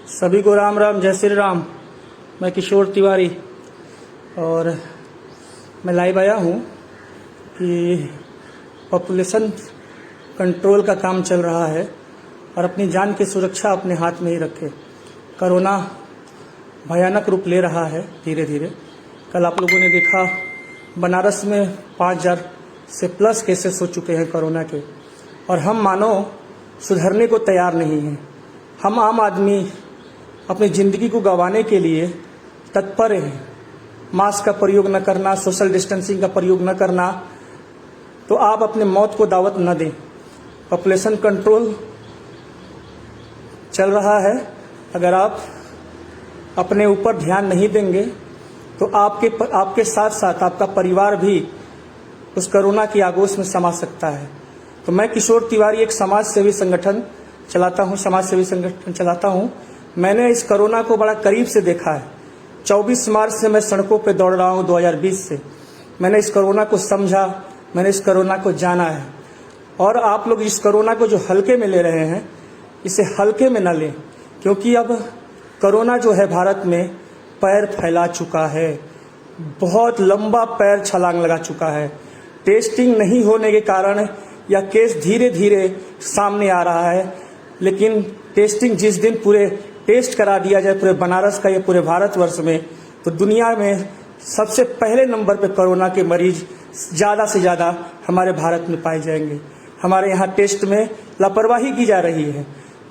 सभी को राम राम, जय श्री राम। मैं किशोर तिवारी और मैं लाइव आया हूँ कि पॉपुलेशन कंट्रोल का काम चल रहा है और अपनी जान की सुरक्षा अपने हाथ में ही रखें। कोरोना भयानक रूप ले रहा है धीरे धीरे। कल आप लोगों ने देखा बनारस में 5000 से प्लस केसेस हो चुके हैं कोरोना के, और हम मानव सुधरने को तैयार नहीं हैं। हम आम आदमी अपनी ज़िंदगी को गंवाने के लिए तत्पर हैं। मास्क का प्रयोग न करना, सोशल डिस्टेंसिंग का प्रयोग न करना, तो आप अपने मौत को दावत न दें। पॉपुलेशन कंट्रोल चल रहा है। अगर आप अपने ऊपर ध्यान नहीं देंगे तो आपके साथ साथ आपका परिवार भी उस कोरोना की आगोश में समा सकता है। तो मैं किशोर तिवारी एक समाज सेवी संगठन चलाता हूँ। मैंने इस कोरोना को बड़ा करीब से देखा है। 24 मार्च से मैं सड़कों पे दौड़ रहा हूँ 2020 से। मैंने इस कोरोना को समझा, मैंने इस कोरोना को जाना है। और आप लोग इस कोरोना को जो हल्के में ले रहे हैं, इसे हल्के में ना लें, क्योंकि अब कोरोना जो है भारत में पैर फैला चुका है, बहुत लंबा पैर छलांग लगा चुका है। टेस्टिंग नहीं होने के कारण यह केस धीरे धीरे सामने आ रहा है, लेकिन टेस्टिंग जिस दिन पूरे टेस्ट करा दिया जाए पूरे बनारस का या पूरे भारतवर्ष में, तो दुनिया में सबसे पहले नंबर पे कोरोना के मरीज ज़्यादा से ज़्यादा हमारे भारत में पाए जाएंगे। हमारे यहाँ टेस्ट में लापरवाही की जा रही है।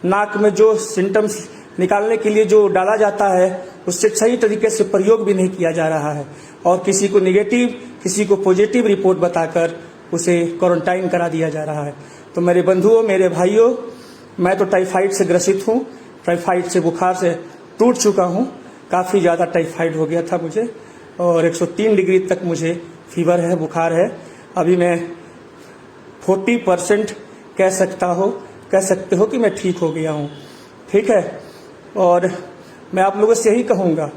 नाक में जो सिम्टम्स निकालने के लिए जो डाला जाता है, उससे सही तरीके से प्रयोग भी नहीं किया जा रहा है, और किसी को निगेटिव किसी को पॉजिटिव रिपोर्ट बताकर उसे क्वारंटाइन करा दिया जा रहा है। तो मेरे बंधुओं, मेरे भाइयों, मैं तो टाइफाइड से ग्रसित हूँ। टाइफाइड से बुखार से टूट चुका हूँ। काफ़ी ज़्यादा टाइफाइड हो गया था मुझे, और 103 डिग्री तक मुझे फीवर है, बुखार है। अभी मैं 40% कह सकते हो कि मैं ठीक हो गया हूँ। ठीक है, और मैं आप लोगों से यही कहूँगा,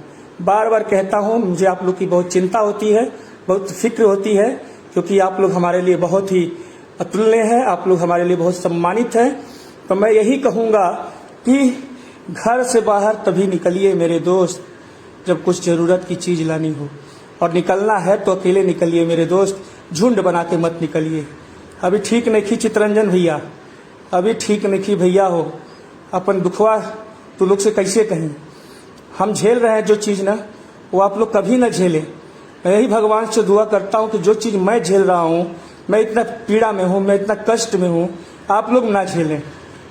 बार बार कहता हूँ, मुझे आप लोग की बहुत चिंता होती है, बहुत फिक्र होती है, क्योंकि आप लोग हमारे लिए बहुत ही अतुल्य हैं, आप लोग हमारे लिए बहुत सम्मानित हैं। तो मैं यही कहूँगा कि घर से बाहर तभी निकलिए मेरे दोस्त जब कुछ ज़रूरत की चीज़ लानी हो, और निकलना है तो अकेले निकलिए मेरे दोस्त, झुंड बना के मत निकलिए। अभी ठीक नहीं चितरंजन भैया, अभी ठीक नहीं भैया हो। अपन दुखवा तो लोग से कैसे कहें। हम झेल रहे हैं जो चीज़ ना, वो आप लोग कभी ना झेलें। मैं यही भगवान से दुआ करता हूँ कि जो चीज़ मैं झेल रहा हूँ, मैं इतना पीड़ा में हूँ, मैं इतना कष्ट में हूँ, आप लोग ना झेलें।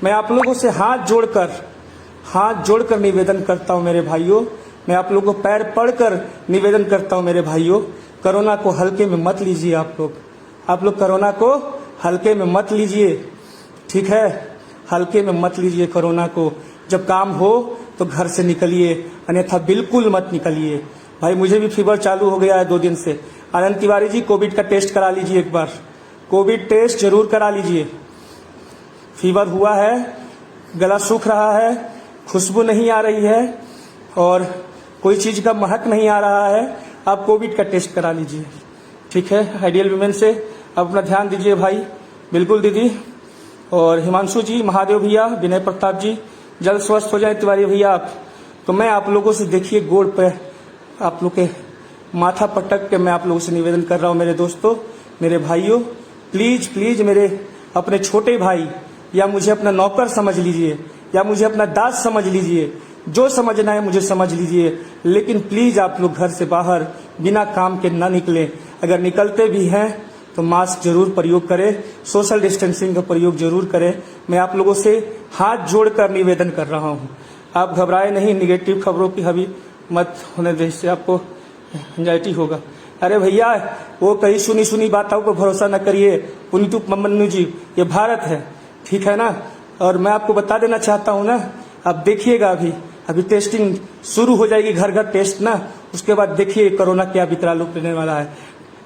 मैं आप लोगों से हाथ जोड़कर निवेदन करता हूँ मेरे भाइयों। मैं आप लोगों को पैर पड़कर निवेदन करता हूँ मेरे भाइयों, कोरोना को हल्के में मत लीजिए। आप लोग कोरोना को हल्के में मत लीजिए, ठीक है? हल्के में मत लीजिए कोरोना को। जब काम हो तो घर से निकलिए, अन्यथा बिल्कुल मत निकलिए। भाई मुझे भी फीवर चालू हो गया है 2 दिन से। आनंद तिवारी जी, कोविड का टेस्ट करा लीजिए एक बार, कोविड टेस्ट जरूर करा लीजिए। फीवर हुआ है, गला सूख रहा है, खुशबू नहीं आ रही है, और कोई चीज़ का महक नहीं आ रहा है, आप कोविड का टेस्ट करा लीजिए, ठीक है? आइडियल वुमेन से आप अपना ध्यान दीजिए भाई। बिल्कुल दीदी, और हिमांशु जी, महादेव भैया, विनय प्रताप जी, जल्द स्वस्थ हो जाए तिवारी भैया आप। तो मैं आप लोगों से, देखिए गोड़ पे आप लोग के माथा पटक के मैं आप लोगों से निवेदन कर रहा हूँ मेरे दोस्तों, मेरे भाइयों, प्लीज प्लीज मेरे अपने छोटे भाई, या मुझे अपना नौकर समझ लीजिए, या मुझे अपना दास समझ लीजिए, जो समझना है मुझे समझ लीजिए, लेकिन प्लीज आप लोग घर से बाहर बिना काम के ना निकलें। अगर निकलते भी हैं तो मास्क जरूर प्रयोग करें, सोशल डिस्टेंसिंग का प्रयोग जरूर करें। मैं आप लोगों से हाथ जोड़कर निवेदन कर रहा हूँ। आप घबराए नहीं, निगेटिव खबरों की हवी मत होने दें, इससे आपको एंजाइटी होगा। अरे भैया, वो कहीं सुनी बातों पर भरोसा न करिए। पुनीतु मन्नू जी, ये भारत है, ठीक है ना? और मैं आपको बता देना चाहता हूँ ना, आप देखिएगा अभी टेस्टिंग शुरू हो जाएगी, घर घर टेस्ट ना, उसके बाद देखिए कोरोना क्या विकराल रूप लेने वाला है,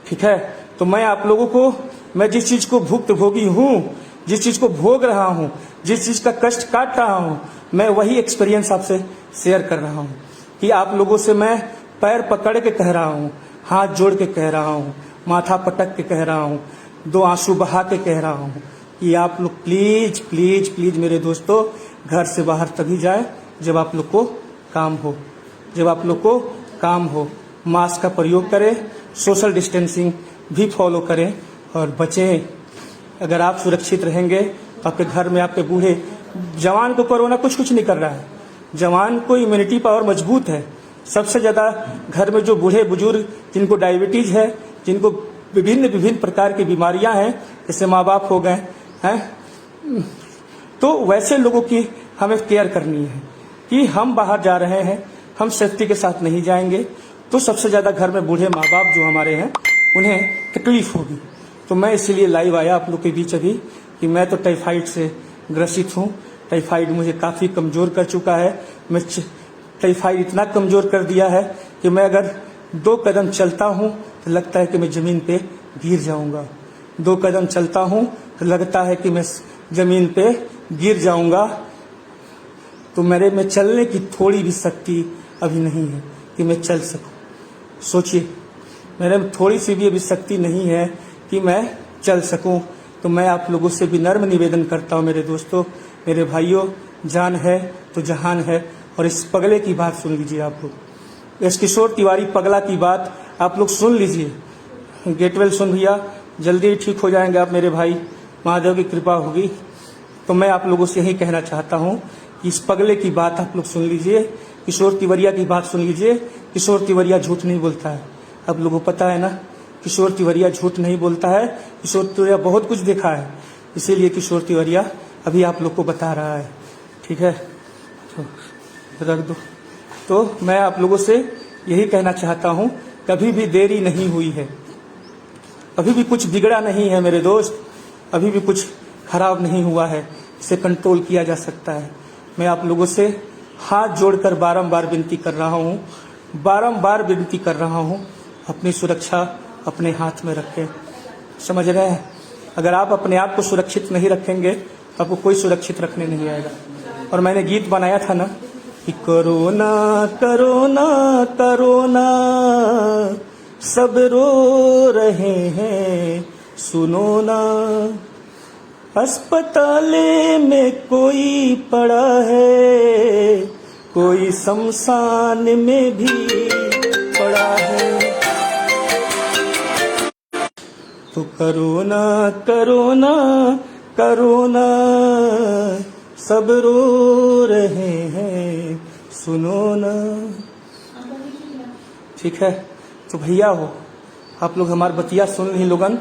ठीक है? तो मैं आप लोगों को, मैं जिस चीज़ को भुक्तभोगी हूँ, जिस चीज़ को भोग रहा हूँ, जिस चीज़ का कष्ट काट रहा हूँ, मैं वही एक्सपीरियंस आपसे शेयर कर रहा हूँ कि आप लोगों से मैं पैर पकड़ के कह रहा हूँ, हाथ जोड़ के कह रहा हूँ, माथा पटक के कह रहा हूँ, 2 आंसू बहा के कह रहा हूँ कि आप लोग प्लीज प्लीज प्लीज मेरे दोस्तों, घर से बाहर तभी जाए जब आप लोग को काम हो, जब आप लोग को काम हो। मास्क का प्रयोग करें, सोशल डिस्टेंसिंग भी फॉलो करें और बचें। अगर आप सुरक्षित रहेंगे तो आपके घर में आपके बूढ़े, जवान को कोरोना कुछ नहीं कर रहा है। जवान को इम्यूनिटी पावर मजबूत है। सबसे ज़्यादा घर में जो बूढ़े बुजुर्ग, जिनको डायबिटीज़ है, जिनको विभिन्न प्रकार की बीमारियां हैं, जैसे माँ बाप हो गए हैं, तो वैसे लोगों की हमें केयर करनी है कि हम बाहर जा रहे हैं, हम सेफ्टी के साथ नहीं जाएंगे तो सबसे ज़्यादा घर में बूढ़े माँ बाप जो हमारे हैं उन्हें तकलीफ होगी। तो मैं इसीलिए लाइव आया आप लोग के बीच अभी कि मैं तो टाइफाइड से ग्रसित हूँ। टाइफाइड मुझे काफ़ी कमज़ोर कर चुका है। मैं टाइफाइड इतना कमज़ोर कर दिया है कि मैं अगर 2 कदम चलता हूँ तो लगता है कि मैं ज़मीन पे गिर जाऊँगा। 2 कदम चलता हूँ तो लगता है कि मैं ज़मीन पे गिर जाऊँगा। तो मेरे में चलने की थोड़ी भी शक्ति अभी नहीं है कि मैं चल सकूं। सोचिए, मेरे में थोड़ी सी भी अभी शक्ति नहीं है कि मैं चल सकूं। तो मैं आप लोगों से भी नर्म निवेदन करता हूं, मेरे दोस्तों, मेरे भाइयों, जान है तो जहान है। और इस पगले की बात सुन लीजिए आप लोग, इस किशोर तिवारी पगला की बात आप लोग सुन लीजिए। गेट वेल सुन भैया, जल्दी ठीक हो जाएंगे आप मेरे भाई, महादेव की कृपा होगी। तो मैं आप लोगों से यही कहना चाहता हूँ कि इस पगले की बात आप लोग सुन लीजिए, किशोर तिवरिया की बात सुन लीजिए। किशोर तिवरिया झूठ नहीं बोलता है, आप लोगों को पता है ना। किशोर तिवरिया झूठ नहीं बोलता है। किशोर तिवरिया बहुत कुछ देखा है, इसीलिए किशोर तिवरिया अभी आप लोग को बता रहा है। ठीक है, तो रख दो। तो मैं आप लोगों से यही कहना चाहता हूँ, कभी भी देरी नहीं हुई है, अभी भी कुछ बिगड़ा नहीं है मेरे दोस्त, अभी भी कुछ खराब नहीं हुआ है, इसे कंट्रोल किया जा सकता है। मैं आप लोगों से हाथ जोड़कर बारंबार विनती कर रहा हूँ, बारंबार विनती कर रहा हूँ, अपनी सुरक्षा अपने हाथ में रखें। समझ रहे हैं? अगर आप अपने आप को सुरक्षित नहीं रखेंगे तो आपको कोई सुरक्षित रखने नहीं आएगा। और मैंने गीत बनाया था ना कि कोरोना कोरोना कोरोना सब रो रहे हैं, सुनो ना, अस्पताले में कोई पड़ा है, कोई शमशान में भी पड़ा है। तो कोरोना कोरोना कोरोना सब रो रहे हैं, सुनो ना। ठीक है, तो भैया हो, आप लोग हमारी बतिया सुन ली लोगन।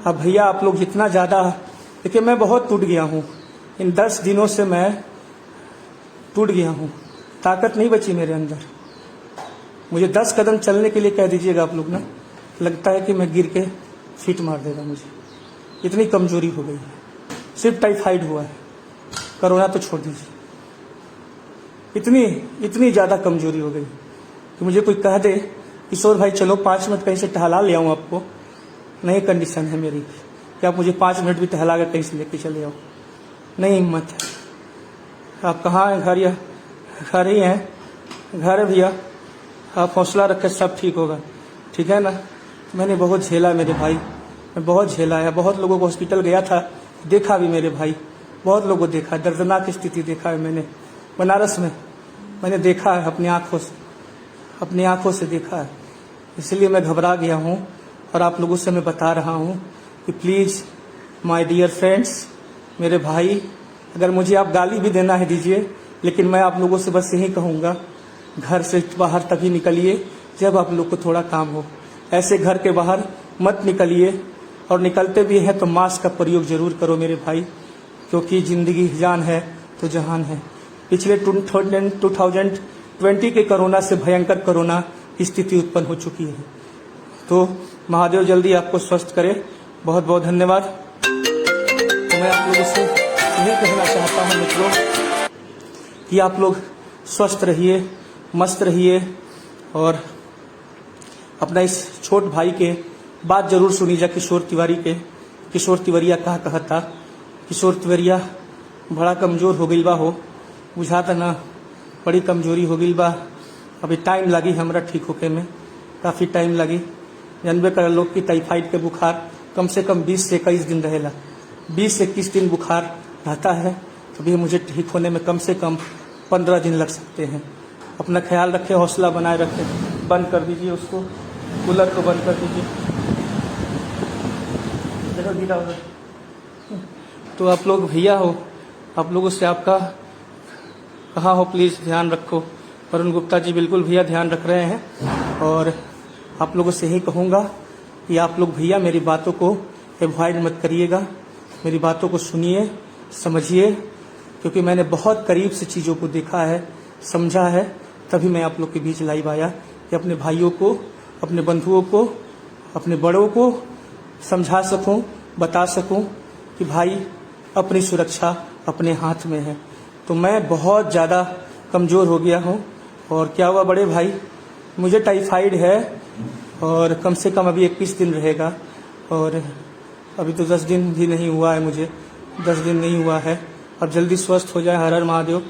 अब भैया आप लोग जितना ज़्यादा, देखिए मैं बहुत टूट गया हूँ, इन 10 दिनों से मैं टूट गया हूँ, ताकत नहीं बची मेरे अंदर। मुझे 10 कदम चलने के लिए कह दीजिएगा आप लोग ना, लगता है कि मैं गिर के फिट मार देगा मुझे, इतनी कमजोरी हो गई है। सिर्फ टाइफाइड हुआ है, कोरोना तो छोड़ दीजिए, इतनी ज़्यादा कमजोरी हो गई कि मुझे कोई कह दे किशोर भाई चलो 5 मिनट कहीं से टहला ले आऊँ आपको, नहीं कंडीशन है मेरी कि आप मुझे 5 मिनट भी टहला कर कहीं से लेके चले आओ, नहीं हिम्मत है। आप कहाँ हैं? घर या घर ही हैं? घर है भैया, आप हौसला रखें, सब ठीक होगा, ठीक है ना। मैंने बहुत झेला मेरे भाई, मैं बहुत झेला है, बहुत लोगों को हॉस्पिटल गया था, देखा भी मेरे भाई, बहुत लोगों को देखा, दर्दनाक स्थिति देखा है मैंने बनारस में, मैंने देखा है अपनी आंखों से देखा है। इसलिए मैं घबरा गया हूँ और आप लोगों से मैं बता रहा हूँ कि प्लीज़ माय डियर फ्रेंड्स, मेरे भाई, अगर मुझे आप गाली भी देना है दीजिए, लेकिन मैं आप लोगों से बस यही कहूँगा, घर से बाहर तभी निकलिए जब आप लोग को थोड़ा काम हो। ऐसे घर के बाहर मत निकलिए, और निकलते भी हैं तो मास्क का प्रयोग जरूर करो मेरे भाई, क्योंकि ज़िंदगी जान है तो जहान है। पिछले 2020 के कोरोना से भयंकर कोरोना स्थिति उत्पन्न हो चुकी है। तो महादेव जल्दी आपको स्वस्थ करे। बहुत बहुत धन्यवाद। तो मैं आप लोगों से यही कहना चाहता हूँ मित्रों कि आप लोग स्वस्थ रहिए, मस्त रहिए, और अपना इस छोट भाई के बात जरूर सुनीजा किशोर तिवारी के। किशोर तिवरिया कहा कहता, किशोर तिवरिया बड़ा कमज़ोर हो गई बा हो, बुझाता ना बड़ी कमजोरी हो गई बा। अभी टाइम लगी हमरा ठीक होके में, काफ़ी टाइम लगी। जानबे कर लोग की टाइफाइड के बुखार कम से कम 20 से 21 दिन रहेला, 20 से 21 दिन बुखार रहता है। तो भी मुझे ठीक होने में कम से कम 15 दिन लग सकते हैं। अपना ख्याल रखें, हौसला बनाए रखें। बंद कर दीजिए उसको, कूलर को बंद कर दीजिए। देखो गिरा उधर। तो आप लोग भैया हो, आप लोगों से आपका कहा हो प्लीज़ ध्यान रखो। वरुण गुप्ता जी बिल्कुल भैया ध्यान रख रहे हैं। और आप लोगों से यही कहूँगा कि आप लोग भैया मेरी बातों को अवॉइड मत करिएगा, मेरी बातों को सुनिए, समझिए, क्योंकि मैंने बहुत करीब से चीज़ों को देखा है, समझा है, तभी मैं आप लोग के बीच लाइव आया कि अपने भाइयों को, अपने बंधुओं को, अपने बड़ों को समझा सकूं, बता सकूं कि भाई अपनी सुरक्षा अपने हाथ में है। तो मैं बहुत ज़्यादा कमज़ोर हो गया हूं। और क्या हुआ बड़े भाई, मुझे टाइफाइड है और कम से कम अभी 21 दिन रहेगा। और अभी तो 10 दिन भी नहीं हुआ है, मुझे 10 दिन नहीं हुआ है। अब जल्दी स्वस्थ हो जाए, हर हर महादेव।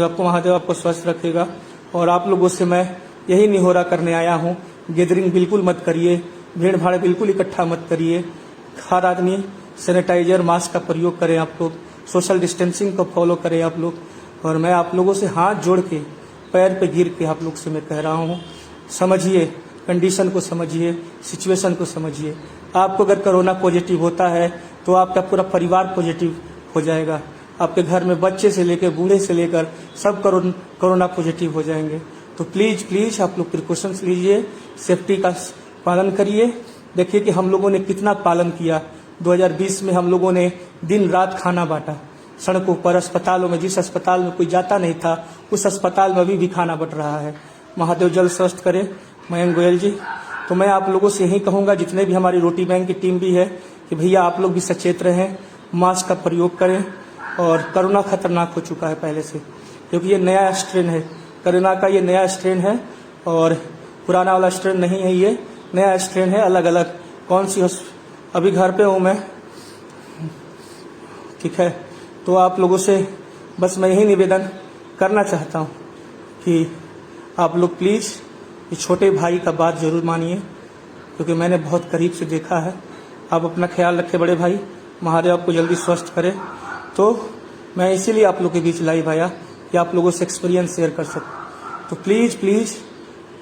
आपको महादेव आपको स्वस्थ रखेगा। और आप लोगों से मैं यही निहोरा करने आया हूँ, गैदरिंग बिल्कुल मत करिए, भीड़ भाड़ बिल्कुल इकट्ठा मत करिए। हर आदमी सैनिटाइजर मास्क का प्रयोग करें, आप लोग सोशल डिस्टेंसिंग को फॉलो करें आप लोग। और मैं आप लोगों से हाथ जोड़ के, पैर पे गिर के आप लोग से मैं कह रहा हूँ, समझिए, कंडीशन को समझिए, सिचुएशन को समझिए। आपको अगर कोरोना पॉजिटिव होता है तो आपका पूरा परिवार पॉजिटिव हो जाएगा। आपके घर में बच्चे से लेकर बूढ़े से लेकर सब कोरोना पॉजिटिव हो जाएंगे। तो प्लीज़ प्लीज़ आप लोग प्रिकॉशंस लीजिए, सेफ्टी का पालन करिए। देखिए कि हम लोगों ने कितना पालन किया। 2020 में हम लोगों ने दिन रात खाना बांटा, सड़कों पर, अस्पतालों में, जिस अस्पताल में कोई जाता नहीं था उस अस्पताल में अभी भी खाना बंट रहा है। महादेव जल्द स्वस्थ करे मयंक गोयल जी। तो मैं आप लोगों से यही कहूँगा, जितने भी हमारी रोटी बैंक की टीम भी है, कि भैया आप लोग भी सचेत रहें, मास्क का प्रयोग करें। और कोरोना खतरनाक हो चुका है पहले से, क्योंकि ये नया स्ट्रेन है, कोरोना का ये नया स्ट्रेन है और पुराना वाला स्ट्रेन नहीं है, ये नया स्ट्रेन है, अलग अलग। कौन सी अभी घर पे हूँ मैं, ठीक है। तो आप लोगों से बस मैं यही निवेदन करना चाहता हूँ कि आप लोग प्लीज़ ये छोटे भाई का बात ज़रूर मानिए, क्योंकि मैंने बहुत करीब से देखा है। आप अपना ख्याल रखें बड़े भाई, महादेव आपको जल्दी स्वस्थ करे। तो मैं इसीलिए आप लोग के बीच लाइव आया कि आप लोगों से एक्सपीरियंस शेयर कर सकूं। तो प्लीज़ प्लीज़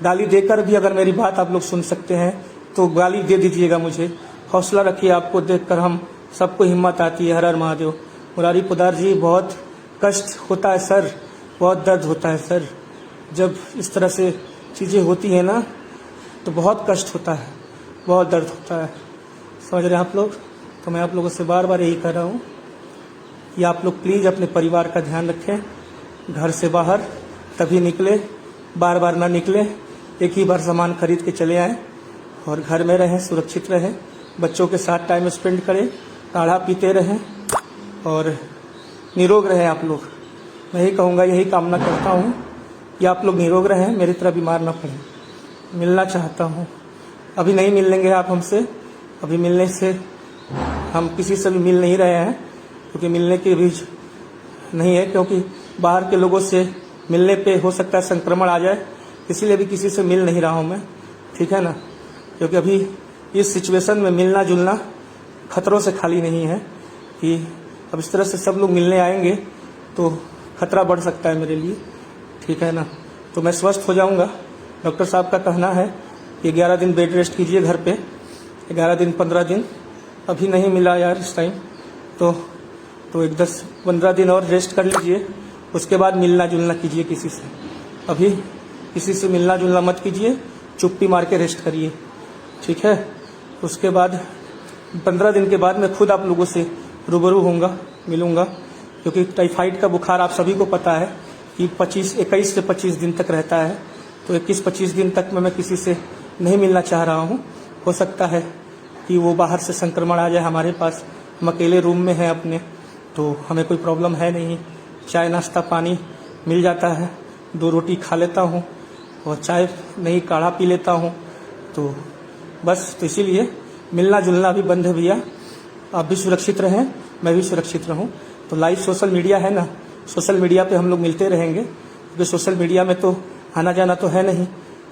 गाली देकर भी अगर मेरी बात आप लोग सुन सकते हैं तो गाली दे दीजिएगा मुझे। हौसला रखिए, आपको देखकर हम सबको हिम्मत आती है। हर हर महादेव। मुरारी पोदार जी, बहुत कष्ट होता है सर, बहुत दर्द होता है सर। जब इस तरह से चीज़ें होती हैं ना तो बहुत कष्ट होता है, बहुत दर्द होता है, समझ रहे हैं आप लोग। तो मैं आप लोगों से बार बार यही कह रहा हूँ कि आप लोग प्लीज़ अपने परिवार का ध्यान रखें। घर से बाहर तभी निकले, बार बार ना निकलें, एक ही बार सामान खरीद के चले आएँ और घर में रहें, सुरक्षित रहें, बच्चों के साथ टाइम स्पेंड करें, काढ़ा पीते रहें और निरोग रहें आप लोग। मैं यही कहूँगा, यही कामना करता हूँ कि आप लोग निरोग रहें, मेरी तरह बीमार ना पड़ें। मिलना चाहता हूँ, अभी नहीं मिलेंगे आप हमसे, अभी मिलने से हम किसी से भी मिल नहीं रहे हैं, क्योंकि मिलने की भी नहीं है, क्योंकि बाहर के लोगों से मिलने पे हो सकता है संक्रमण आ जाए, इसीलिए भी किसी से मिल नहीं रहा हूँ मैं, ठीक है ना। क्योंकि अभी इस सिचुएशन में मिलना जुलना खतरों से खाली नहीं है कि अब इस तरह से सब लोग मिलने आएंगे तो खतरा बढ़ सकता है मेरे लिए, ठीक है ना। तो मैं स्वस्थ हो जाऊँगा। डॉक्टर साहब का कहना है कि 11 दिन बेड रेस्ट कीजिए घर पे, 11 दिन 15 दिन। अभी नहीं मिला यार इस टाइम, तो एक 10-15 दिन और रेस्ट कर लीजिए, उसके बाद मिलना जुलना कीजिए किसी से। अभी किसी से मिलना जुलना मत कीजिए, चुप्पी मार के रेस्ट करिए, ठीक है। उसके बाद 15 दिन के बाद मैं खुद आप लोगों से रूबरू होऊंगा, मिलूंगा, क्योंकि टाइफाइड का बुखार आप सभी को पता है कि 21 से 25 दिन तक रहता है। तो 21-25 दिन तक मैं किसी से नहीं मिलना चाह रहा हूँ। हो सकता है कि वो बाहर से संक्रमण आ जाए हमारे पास, हम अकेले रूम में हैं अपने, तो हमें कोई प्रॉब्लम है नहीं, चाय नाश्ता पानी मिल जाता है, 2 रोटी खा लेता हूँ और चाय नहीं काढ़ा पी लेता हूँ। तो बस, तो इसीलिए मिलना जुलना भी बंद है भैया। आप भी सुरक्षित रहें, मैं भी सुरक्षित रहूं। तो लाइव सोशल मीडिया है ना, सोशल मीडिया पे हम लोग मिलते रहेंगे, क्योंकि सोशल मीडिया में तो आना जाना तो है नहीं,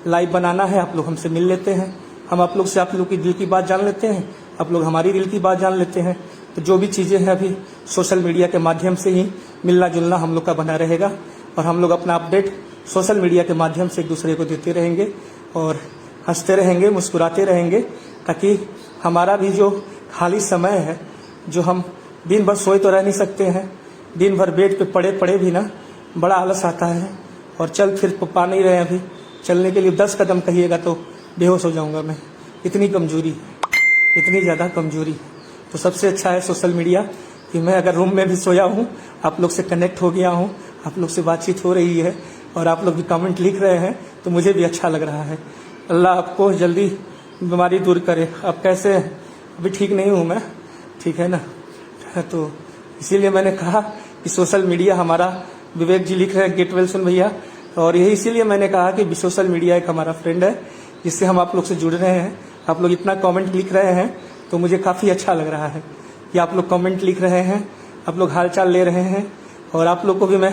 लाइव बनाना है, आप लोग हमसे मिल लेते हैं, हम आप लोग से आप लोग की दिल की बात जान लेते हैं, आप लोग हमारी दिल की बात जान लेते हैं। तो जो भी चीज़ें हैं अभी सोशल मीडिया के माध्यम से ही मिलना जुलना हम लोग का बना रहेगा। और हम लोग अपना अपडेट सोशल मीडिया के माध्यम से एक दूसरे को देते रहेंगे और हंसते रहेंगे, मुस्कुराते रहेंगे, ताकि हमारा भी जो खाली समय है, जो हम दिन भर सोए तो रह नहीं सकते हैं, दिन भर बेड पे पड़े पड़े भी ना बड़ा आलस आता है और चल फिर पा नहीं रहे हैं। अभी चलने के लिए 10 कदम कहिएगा तो बेहोश हो जाऊंगा मैं, इतनी कमजोरी, इतनी ज़्यादा कमजोरी। तो सबसे अच्छा है सोशल मीडिया कि मैं अगर रूम में भी सोया हूँ, आप लोग से कनेक्ट हो गया हूँ, आप लोग से बातचीत हो रही है और आप लोग भी कमेंट लिख रहे हैं, तो मुझे भी अच्छा लग रहा है। अल्लाह आपको जल्दी बीमारी दूर करे। अब कैसे हैं? अभी ठीक नहीं हूँ मैं, ठीक है ना। तो इसीलिए मैंने कहा कि सोशल मीडिया हमारा, विवेक जी लिख रहे हैं गेट वेल सुन भैया, और यही इसीलिए मैंने कहा कि सोशल मीडिया एक हमारा फ्रेंड है, जिससे हम आप लोग से जुड़ रहे हैं। आप लोग इतना कमेंट लिख रहे हैं तो मुझे काफ़ी अच्छा लग रहा है कि आप लोग कमेंट लिख रहे हैं, आप लोग हालचाल ले रहे हैं, और आप लोग को भी मैं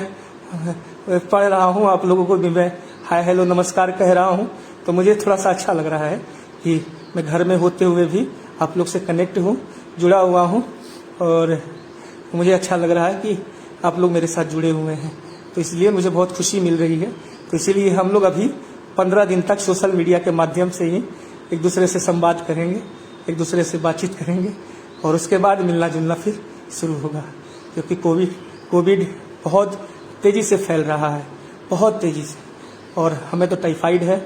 पढ़ रहा हूँ, आप लोगों को भी मैं हाय हेलो नमस्कार कह रहा हूँ। तो मुझे थोड़ा सा अच्छा लग रहा है कि मैं घर में होते हुए भी आप लोग से कनेक्ट हूँ, जुड़ा हुआ हूँ, और मुझे अच्छा लग रहा है कि आप लोग मेरे साथ जुड़े हुए हैं। तो इसलिए मुझे बहुत खुशी मिल रही है। तो इसीलिए हम लोग अभी 15 दिन तक सोशल मीडिया के माध्यम से ही एक दूसरे से संवाद करेंगे, एक दूसरे से बातचीत करेंगे, और उसके बाद मिलना जुलना फिर शुरू होगा, क्योंकि कोविड बहुत तेज़ी से फैल रहा है, बहुत तेज़ी से। और हमें तो टाइफाइड है,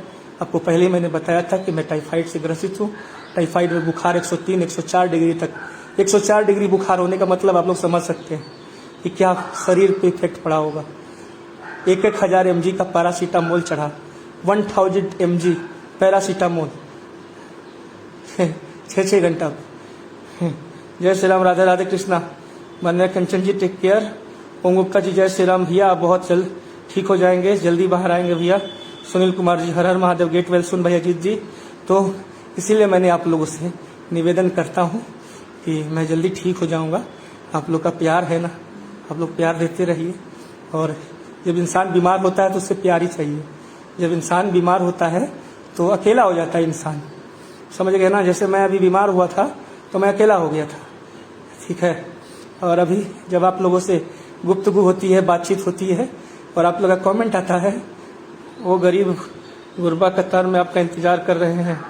आपको पहले मैंने बताया था कि मैं टाइफाइड से ग्रसित हूँ। टाइफाइड में बुखार 103, 104 डिग्री तक, 104 डिग्री बुखार होने का मतलब आप लोग समझ सकते हैं कि क्या शरीर पे इफेक्ट पड़ा होगा। 1000 mg का पैरासीटामोल चढ़ा, 1000 mg पैरासीटामोल 6 घंटा। जय श्री राम, राधे राधे कृष्णा। वंदना कंचन जी टेक केयर। ओम गुप्ता जी जय श्री राम भैया, आप बहुत जल्द ठीक हो जाएंगे, जल्दी बाहर आएंगे भैया। सुनील कुमार जी हर हर महादेव, गेट वेल सुन भैया जीत जी। तो इसीलिए मैंने आप लोगों से निवेदन करता हूँ कि मैं जल्दी ठीक हो जाऊँगा। आप लोग का प्यार है ना, आप लोग प्यार देते रहिए। और जब इंसान बीमार होता है तो उससे प्यार ही चाहिए। जब इंसान बीमार होता है तो अकेला हो जाता है इंसान, समझ गए ना। जैसे मैं अभी बीमार हुआ था तो मैं अकेला हो गया था, ठीक है। और अभी जब आप लोगों से गुफ्तगू होती है, बातचीत होती है, और आप लोग का कमेंट आता है, वो गरीब गुरबा कतार में आपका इंतजार कर रहे हैं।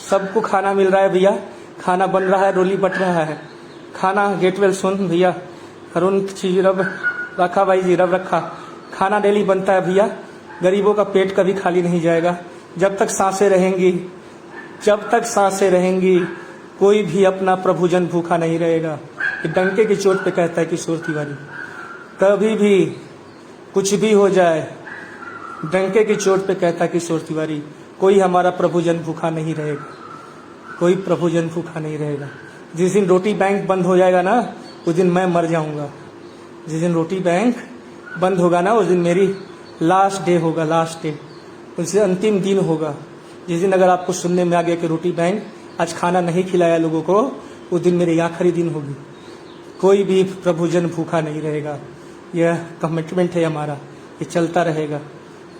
सबको खाना मिल रहा है भैया, खाना बन रहा है, रोली बट रहा है खाना। गेट वेल सुन भैया, अरुण जी रब रखा भाई जी, रब रखा। खाना डेली बनता है भैया, गरीबों का पेट कभी खाली नहीं जाएगा। जब तक सांसें रहेंगी, जब तक सांसें रहेंगी, कोई भी अपना प्रभुजन भूखा नहीं रहेगा। ये डंके की चोट पे कहता है किशोर तिवारी। कभी भी कुछ भी हो जाए, डंके की चोट पे कहता है किशोर तिवारी, कोई हमारा प्रभुजन भूखा नहीं रहेगा, कोई प्रभुजन भूखा नहीं रहेगा। जिस दिन रोटी बैंक बंद हो जाएगा ना, उस दिन मैं मर जाऊंगा। जिस दिन रोटी बैंक बंद होगा ना, उस दिन मेरी लास्ट डे होगा, लास्ट डे, उससे अंतिम दिन होगा। जिस दिन अगर आपको सुनने में आ गया कि रोटी बैंक आज खाना नहीं खिलाया लोगों को, उस दिन मेरी आखिरी दिन होगी। कोई भी प्रभुजन भूखा नहीं रहेगा, यह कमिटमेंट है हमारा, ये चलता रहेगा।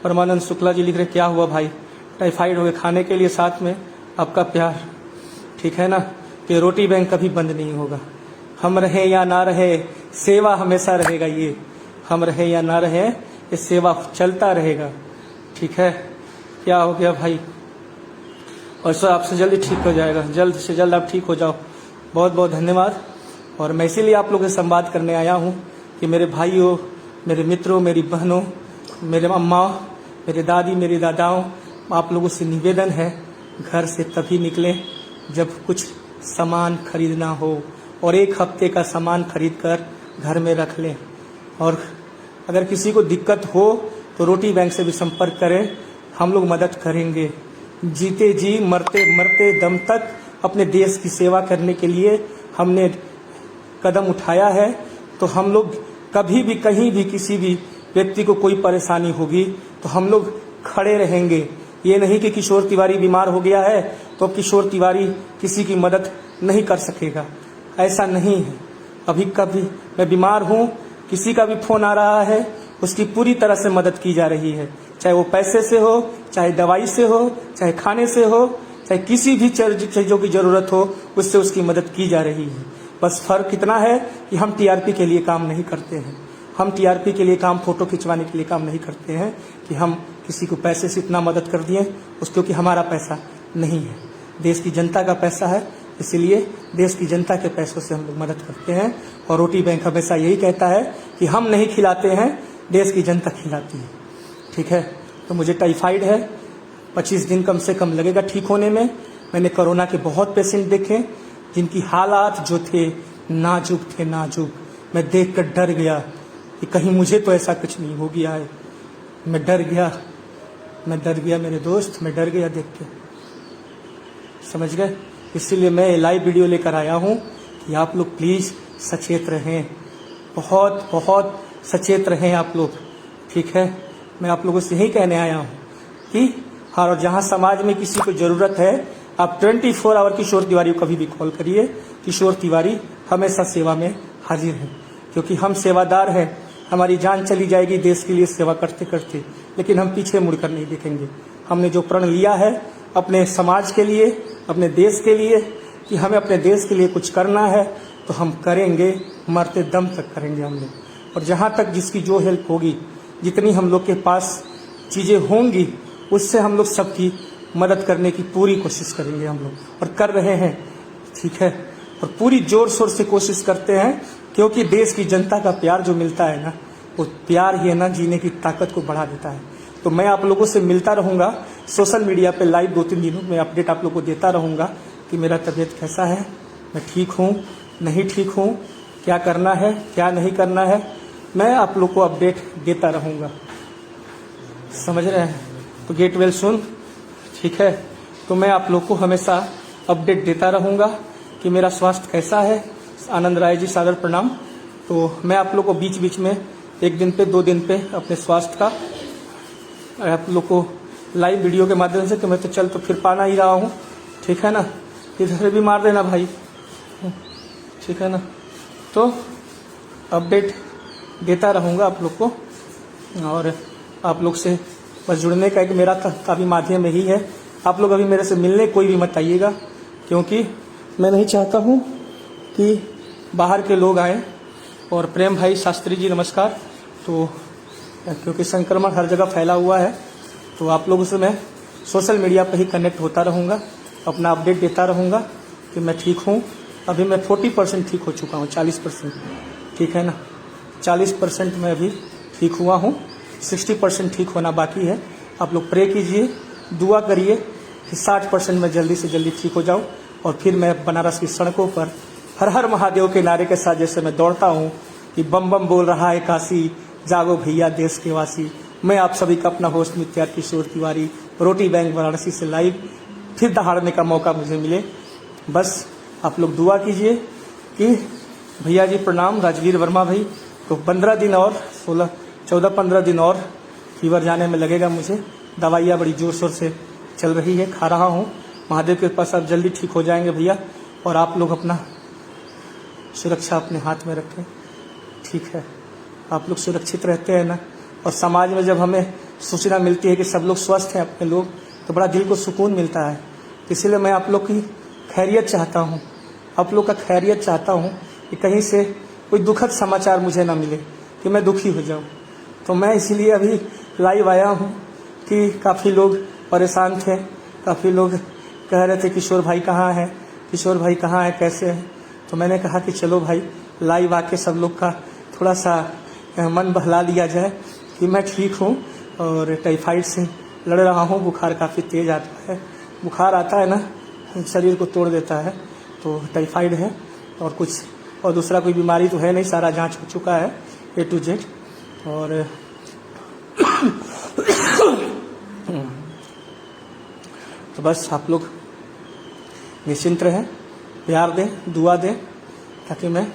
परमानंद शुक्ला जी लिख रहे, क्या हुआ भाई, टाइफाइड हो गया, खाने के लिए साथ में आपका प्यार, ठीक है ना। कि रोटी बैंक कभी बंद नहीं होगा। हम रहे या ना रहे, सेवा हमेशा रहेगा। ये हम रहे या ना रहे, ये सेवा चलता रहेगा, ठीक है। क्या हो गया भाई, और सर आपसे जल्दी ठीक हो जाएगा, जल्द से जल्द आप ठीक हो जाओ। बहुत बहुत धन्यवाद। और मैं इसीलिए आप लोगों से संवाद करने आया हूँ कि मेरे भाइयों, मेरे मित्रों, मेरी बहनों, मेरे अम्मा, मेरे दादी, मेरे दादाओं, आप लोगों से निवेदन है, घर से तभी निकलें जब कुछ सामान खरीदना हो, और 1 हफ्ते का सामान खरीद कर घर में रख लें। और अगर किसी को दिक्कत हो तो रोटी बैंक से भी संपर्क करें, हम लोग मदद करेंगे। जीते जी मरते मरते दम तक अपने देश की सेवा करने के लिए हमने कदम उठाया है। तो हम लोग कभी भी कहीं भी किसी भी व्यक्ति को कोई परेशानी होगी तो हम लोग खड़े रहेंगे। ये नहीं कि किशोर तिवारी बीमार हो गया है तो किशोर तिवारी किसी की मदद नहीं कर सकेगा, ऐसा नहीं है। अभी कभी मैं बीमार हूँ, किसी का भी फोन आ रहा है, उसकी पूरी तरह से मदद की जा रही है, चाहे वो पैसे से हो, चाहे दवाई से हो, चाहे खाने से हो, चाहे किसी भी चीज़ों की ज़रूरत हो, उससे उसकी मदद की जा रही है। बस फर्क इतना है कि हम टीआरपी के लिए काम नहीं करते हैं, हम टीआरपी के लिए काम, फोटो खिंचवाने के लिए काम नहीं करते हैं कि हम किसी को पैसे से इतना मदद कर दिए उस, क्योंकि हमारा पैसा नहीं है, देश की जनता का पैसा है। इसलिए देश की जनता के पैसों से हम लोग मदद करते हैं। और रोटी बैंक हमेशा यही कहता है कि हम नहीं खिलाते हैं, देश की जनता खिलाती है। ठीक है, तो मुझे टाइफाइड है, 25 दिन कम से कम लगेगा ठीक होने में। मैंने कोरोना के बहुत पेशेंट देखे जिनकी हालात जो थे नाजुक थे, नाजुक। मैं देख कर डर गया कि कहीं मुझे तो ऐसा कुछ नहीं हो गया है। मैं डर गया मेरे दोस्त, मैं डर गया देख के, समझ गए। इसीलिए मैं लाइव वीडियो लेकर आया हूँ कि आप लोग प्लीज़ सचेत रहें, बहुत बहुत सचेत रहें आप लोग। ठीक है, मैं आप लोगों से यही कहने आया हूँ कि हाँ, और जहाँ समाज में किसी को ज़रूरत है, आप 24 आवर किशोर तिवारी को कभी भी कॉल करिए। किशोर तिवारी हमेशा सेवा में हाजिर है, क्योंकि हम सेवादार हैं। हमारी जान चली जाएगी देश के लिए सेवा करते करते, लेकिन हम पीछे मुड़कर नहीं देखेंगे। हमने जो प्रण लिया है अपने समाज के लिए, अपने देश के लिए, कि हमें अपने देश के लिए कुछ करना है, तो हम करेंगे, मरते दम तक करेंगे हम लोग। और जहाँ तक जिसकी जो हेल्प होगी, जितनी हम लोग के पास चीज़ें होंगी, उससे हम लोग सबकी मदद करने की पूरी कोशिश करेंगे हम लोग, और कर रहे हैं। ठीक है, और पूरी जोर शोर से कोशिश करते हैं, क्योंकि देश की जनता का प्यार जो मिलता है ना, वो प्यार ही है ना जीने की ताकत को बढ़ा देता है। तो मैं आप लोगों से मिलता रहूँगा सोशल मीडिया पे लाइव, 2-3 दिनों में अपडेट आप लोग को देता रहूँगा कि मेरा तबीयत कैसा है, मैं ठीक हूँ नहीं ठीक हूँ, क्या करना है क्या नहीं करना है, मैं आप लोग को अपडेट देता रहूँगा। समझ रहे हैं? तो गेट वेल सुन। ठीक है, तो मैं आप लोग को हमेशा अपडेट देता रहूँगा कि मेरा स्वास्थ्य कैसा है। आनंद राय जी, सादर प्रणाम। तो मैं आप लोग को बीच बीच में 1 दिन पे 2 दिन पे अपने स्वास्थ्य का आप लोग को लाइव वीडियो के माध्यम से, कि मैं तो चल तो फिर पाना ही रहा हूँ। ठीक है ना, इधर भी मार देना भाई, ठीक है ना। तो अपडेट देता रहूँगा आप लोग को, और आप लोग से बस जुड़ने का एक मेरा काफ़ी माध्यम यही है। आप लोग अभी मेरे से मिलने कोई भी मत आइएगा, क्योंकि मैं नहीं चाहता हूँ कि बाहर के लोग आए। और प्रेम भाई शास्त्री जी नमस्कार। तो क्योंकि संक्रमण हर जगह फैला हुआ है, तो आप लोगों से मैं सोशल मीडिया पर ही कनेक्ट होता रहूँगा, अपना अपडेट देता रहूँगा कि मैं ठीक हूँ। अभी मैं 40% ठीक हो चुका हूँ, 40%, ठीक है ना, 40% मैं अभी ठीक हुआ हूँ, 60% ठीक होना बाकी है। आप लोग प्रे कीजिए, दुआ करिए कि 60% मैं जल्दी से जल्दी ठीक हो जाऊँ, और फिर मैं बनारस की सड़कों पर हर हर महादेव के नारे के साथ जैसे मैं दौड़ता हूँ कि बम बम बोल रहा है काशी, जागो भैया देश के वासी। मैं आप सभी का अपना होस्ट मित्र किशोर तिवारी, रोटी बैंक वाराणसी से लाइव फिर दहाड़ने का मौका मुझे मिले। बस आप लोग दुआ कीजिए कि भैया जी प्रणाम, राजवीर वर्मा भाई। तो 15 दिन और 14-15 दिन और फीवर जाने में लगेगा मुझे। दवाइयाँ बड़ी जोर शोर से चल रही है, खा रहा हूँ। महादेव के पास आप जल्दी ठीक हो जाएंगे भैया। और आप लोग अपना सुरक्षा अपने हाथ में रखें, ठीक है। आप लोग सुरक्षित रहते हैं ना। और समाज में जब हमें सूचना मिलती है कि सब लोग स्वस्थ हैं अपने लोग, तो बड़ा दिल को सुकून मिलता है। इसीलिए मैं आप लोग की खैरियत चाहता हूँ, आप लोग का खैरियत चाहता हूँ कि कहीं से कोई दुखद समाचार मुझे ना मिले कि मैं दुखी हो जाऊँ। तो मैं इसीलिए अभी लाइव आया हूँ कि काफ़ी लोग परेशान थे, काफ़ी लोग कह रहे थे किशोर भाई कहाँ है, किशोर भाई कहाँ है, कैसे है। तो मैंने कहा कि चलो भाई लाइव आके सब लोग का थोड़ा सा मन बहला लिया जाए कि मैं ठीक हूँ और टाइफाइड से लड़ रहा हूँ। बुखार काफ़ी तेज़ आता है, बुखार आता है ना शरीर को तोड़ देता है, तो टाइफाइड है। और कुछ और दूसरा कोई बीमारी तो है नहीं, सारा जांच हो चुका है A to Z। और तो बस आप लोग निश्चिंत रहें, प्यार दें, दुआ दें, ताकि मैं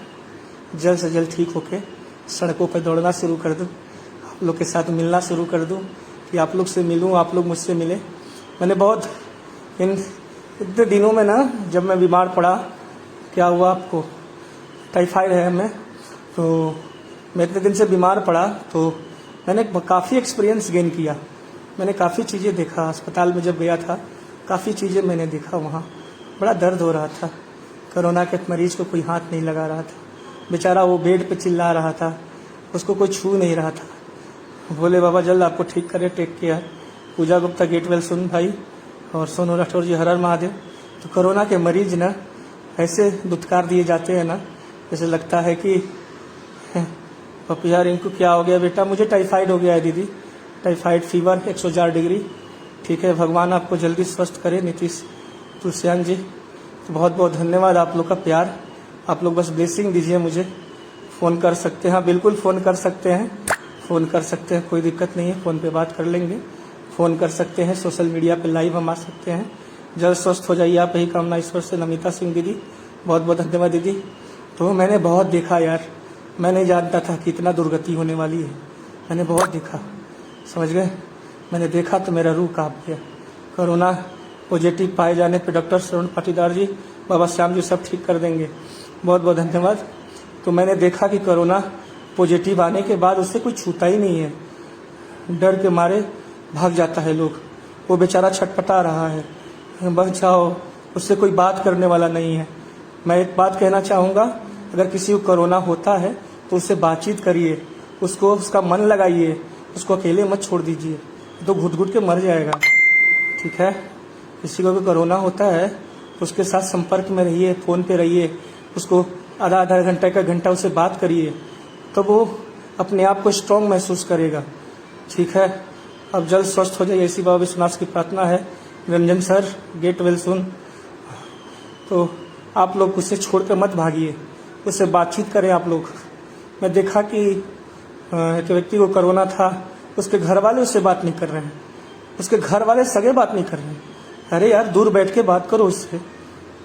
जल्द से जल्द ठीक होके सड़कों पर दौड़ना शुरू कर दूं, आप लोग के साथ मिलना शुरू कर दूं, कि आप लोग से मिलूं, आप लोग मुझसे मिले। मैंने बहुत इतने दिनों में ना, जब मैं बीमार पड़ा, क्या हुआ आपको, टाइफाइड है हमें, तो मैं इतने दिन से बीमार पड़ा, तो मैंने काफ़ी एक्सपीरियंस गेन किया। मैंने काफ़ी चीज़ें देखा, अस्पताल में जब गया था काफ़ी चीज़ें मैंने देखा। वहाँ बड़ा दर्द हो रहा था, कोरोना के मरीज को कोई हाथ नहीं लगा रहा था, बेचारा वो बेड पे चिल्ला रहा था, उसको कोई छू नहीं रहा था। भोले बाबा जल्द आपको ठीक करे, टेक केयर। पूजा गुप्ता, गेट वेल सुन भाई, और सोनू राठौर जी, हर हर महादेव। तो कोरोना के मरीज ना ऐसे दुत्कार दिए जाते हैं ना, जैसे लगता है कि पपिया रिंकू क्या हो गया बेटा? मुझे टाइफाइड हो गया है दीदी, टाइफाइड फीवर 104 डिग्री। ठीक है, भगवान आपको जल्दी स्वस्थ करे। नीतीश तुलसियान जी, तो बहुत बहुत धन्यवाद आप लोग का प्यार। आप लोग बस ब्लेसिंग दीजिए मुझे। फ़ोन कर सकते हैं, हाँ बिल्कुल फ़ोन कर सकते हैं, फ़ोन कर सकते हैं, कोई दिक्कत नहीं है, फ़ोन पे बात कर लेंगे। फ़ोन कर सकते हैं, सोशल मीडिया पे लाइव हम आ सकते हैं। जल्द स्वस्थ हो जाइए आप, यही कामना ईश्वर से। नमिता सिंह दीदी, बहुत बहुत धन्यवाद दीदी। तो मैंने बहुत देखा यार, मैं नहीं जानता था कि इतना दुर्गति होने वाली है। मैंने बहुत देखा, समझ गए? मैंने देखा तो मेरा रूह कांप गया। कोरोना पॉजिटिव पाए जाने पे डॉक्टर श्रवण पाटीदार जी, बाबा श्याम जी सब ठीक कर देंगे। बहुत बहुत धन्यवाद। तो मैंने देखा कि कोरोना पॉजिटिव आने के बाद उससे कोई छूता ही नहीं है, डर के मारे भाग जाता है लोग। वो बेचारा छटपटा रहा है, बच जाओ, उससे कोई बात करने वाला नहीं है। मैं एक बात कहना चाहूँगा, अगर किसी को कोरोना होता है तो उससे बातचीत करिए, उसको उसका मन लगाइए, उसको अकेले मत छोड़ दीजिए, तो घुट घुट के मर जाएगा। ठीक है, किसी को भी कोरोना होता है तो उसके साथ संपर्क में रहिए, फ़ोन पे रहिए, उसको आधा घंटा का घंटा उससे बात करिए, तो वो अपने आप को स्ट्रांग महसूस करेगा। ठीक है, अब जल्द स्वस्थ हो जाइए, ऐसी बाबा विश्वनाथ की प्रार्थना है। रंजन सर, गेट वेल सुन। तो आप लोग उससे छोड़ कर मत भागिए, उससे बातचीत करें आप लोग। मैं देखा कि एक व्यक्ति को कोरोना था, उसके घर वाले उससे बात नहीं कर रहे हैं, उसके घर वाले सगे बात नहीं कर रहे हैं। अरे यार, दूर बैठ के बात करो उससे,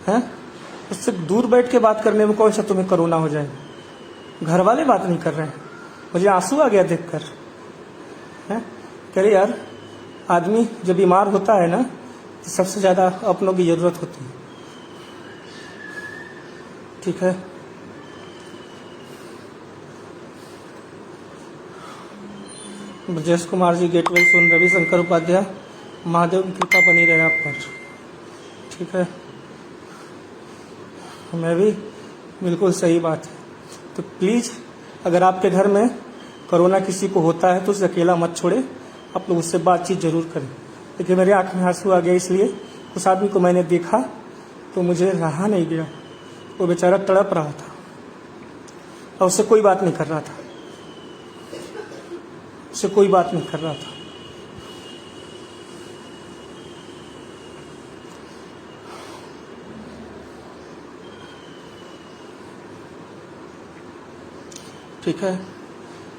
हैं? उससे दूर बैठ के बात करने में कौन सा तुम्हें कोरोना हो जाएगा? घर वाले बात नहीं कर रहे हैं। मुझे आंसू आ गया देखकर, हैं? अरे यार, आदमी जब बीमार होता है ना, तो सबसे ज़्यादा अपनों की ज़रूरत होती है। ठीक है, Brajesh Kumar ji, get well soon. Ravishankar Upadhyay, Mahadev की कृपा बनी रहे आप पर। ठीक है, मैं भी बिल्कुल सही बात है। तो प्लीज़, अगर आपके घर में कोरोना किसी को होता है तो उसे अकेला मत छोड़े, आप लोग उससे बातचीत जरूर करें। देखिए, मेरे आँख में आंसू आ गया, इसलिए उस आदमी को मैंने देखा तो मुझे रहा नहीं गया। वो बेचारा तड़प रहा था और उससे कोई बात नहीं कर रहा था, उससे कोई बात नहीं कर रहा था। ठीक है,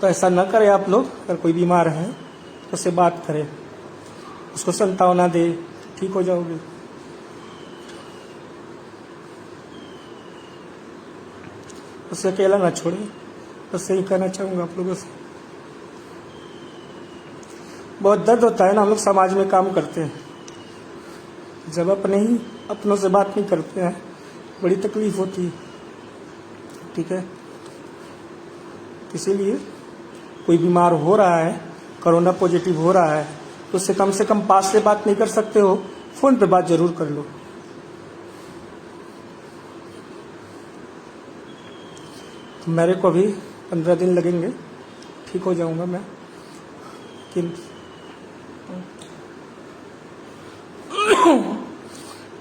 तो ऐसा न करें आप लोग। अगर कोई बीमार है तो उससे बात करें, उसको सांत्वना दे, ठीक हो जाओगे। उससे अकेला ना छोड़े, बस यही कहना चाहूँगा आप लोगों से। बहुत दर्द होता है ना, हम लोग समाज में काम करते हैं, जब अपने ही अपनों से बात नहीं करते हैं, बड़ी तकलीफ होती है। ठीक है, इसीलिए कोई बीमार हो रहा है, कोरोना पॉजिटिव हो रहा है, तो उससे कम पास से बात नहीं कर सकते हो, फ़ोन पे बात जरूर कर लो। तो मेरे को भी 15 दिन लगेंगे, ठीक हो जाऊंगा मैं।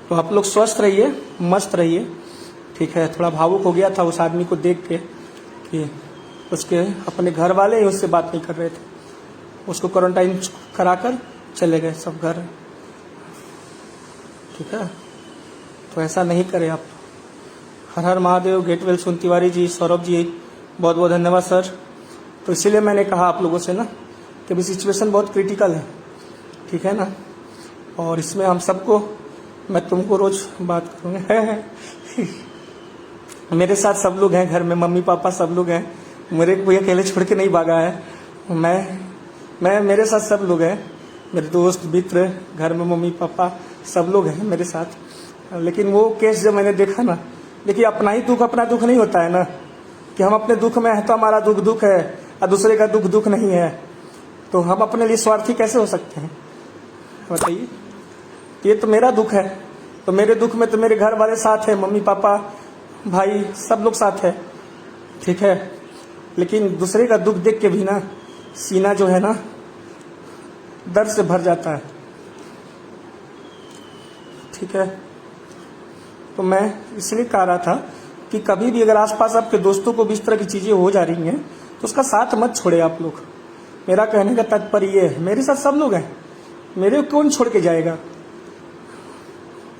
तो आप लोग स्वस्थ रहिए, मस्त रहिए। ठीक है, थोड़ा भावुक हो गया था उस आदमी को देख के कि उसके अपने घर वाले ही उससे बात नहीं कर रहे थे, उसको क्वारंटाइन कराकर चले गए सब घर। ठीक है, तो ऐसा नहीं करें आप। हर हर Mahadev. Get well soon Tiwari ji, Saurabh ji, बहुत बहुत धन्यवाद सर। तो इसीलिए मैंने कहा आप लोगों से ना कि अभी सिचुएशन बहुत क्रिटिकल है। ठीक है ना, और इसमें हम सबको, मैं तुमको रोज बात करूँगा मेरे साथ सब लोग हैं घर में, मम्मी पापा सब लोग हैं, मेरे कोई अकेले छोड़ के नहीं भागा है। मैं मेरे साथ सब लोग हैं, मेरे दोस्त मित्र, घर में मम्मी पापा सब लोग हैं मेरे साथ। लेकिन वो केस जब मैंने देखा ना, देखिए अपना ही दुख अपना दुख नहीं होता है ना, कि हम अपने दुख में हैं तो हमारा दुख दुख है और दूसरे का दुख दुख नहीं है, तो हम अपने लिए स्वार्थी कैसे हो सकते हैं बताइए। ये तो मेरा दुख है, तो मेरे दुख में तो मेरे घर वाले साथ है, मम्मी पापा भाई सब लोग साथ है। ठीक है, लेकिन दूसरे का दुख देख के भी ना सीना जो है ना दर्द से भर जाता है। ठीक है, तो मैं इसलिए कह रहा था कि कभी भी अगर आसपास आपके दोस्तों को भी इस तरह की चीज़ें हो जा रही हैं तो उसका साथ मत छोड़े आप लोग। मेरा कहने का तात्पर्य ये है, मेरे साथ सब लोग हैं, मेरे कौन छोड़ के जाएगा।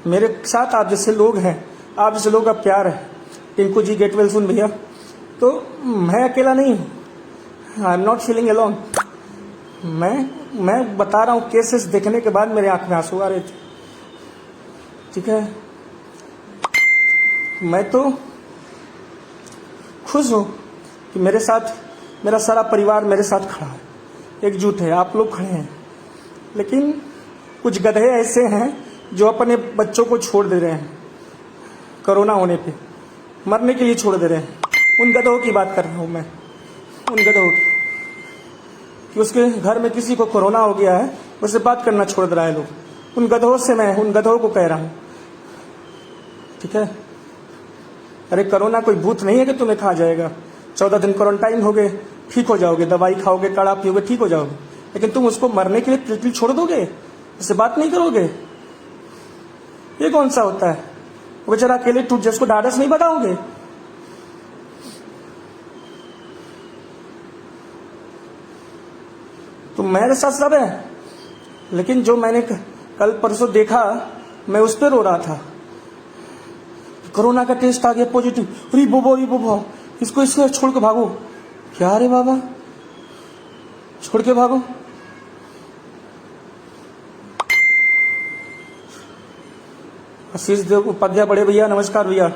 मेरे साथ आप जैसे लोग हैं, आप जैसे लोग का प्यार है। टिंकू जी गेट वेल सुन भैया, तो मैं अकेला नहीं हूँ, I am not feeling alone. मैं बता रहा हूँ, केसेस देखने के बाद मेरे आंख में आंसू आ रहे थे। ठीक है, मैं तो खुश हूँ कि मेरे साथ मेरा सारा परिवार मेरे साथ खड़ा है, एकजुट है, आप लोग खड़े हैं। लेकिन कुछ गधे ऐसे हैं जो अपने बच्चों को छोड़ दे रहे हैं, कोरोना होने पे मरने के लिए छोड़ दे रहे हैं। उन गधों की बात कर रहा हूँ मैं, उन गधों की, कि उसके घर में किसी को कोरोना हो गया है, उससे बात करना छोड़ दे रहा है लोग। उन गधों से मैं उन गधों को कह रहा हूँ। ठीक है, अरे कोरोना कोई भूत नहीं है कि तुम्हें खा जाएगा। 14 दिन क्वारंटाइन हो गए, ठीक हो जाओगे, दवाई खाओगे, काढ़ा पियोगे, ठीक हो जाओगे। लेकिन तुम उसको मरने के लिए बिल्कुल छोड़ दोगे, उससे बात नहीं करोगे, ये कौन सा होता है। वो बेचारा अकेले टूट जाए, उसको ढाढ़स नहीं बताओगे। तो मेरे साथ सब है, लेकिन जो मैंने कल परसों देखा, मैं उस पर रो रहा था। कोरोना का टेस्ट आ गया पॉजिटिव, अरे बोबो इसको छोड़ के भागो। क्या रे बाबा, छोड़ के भागो। आशीष देव उपाध्याय बड़े भैया, नमस्कार भैया।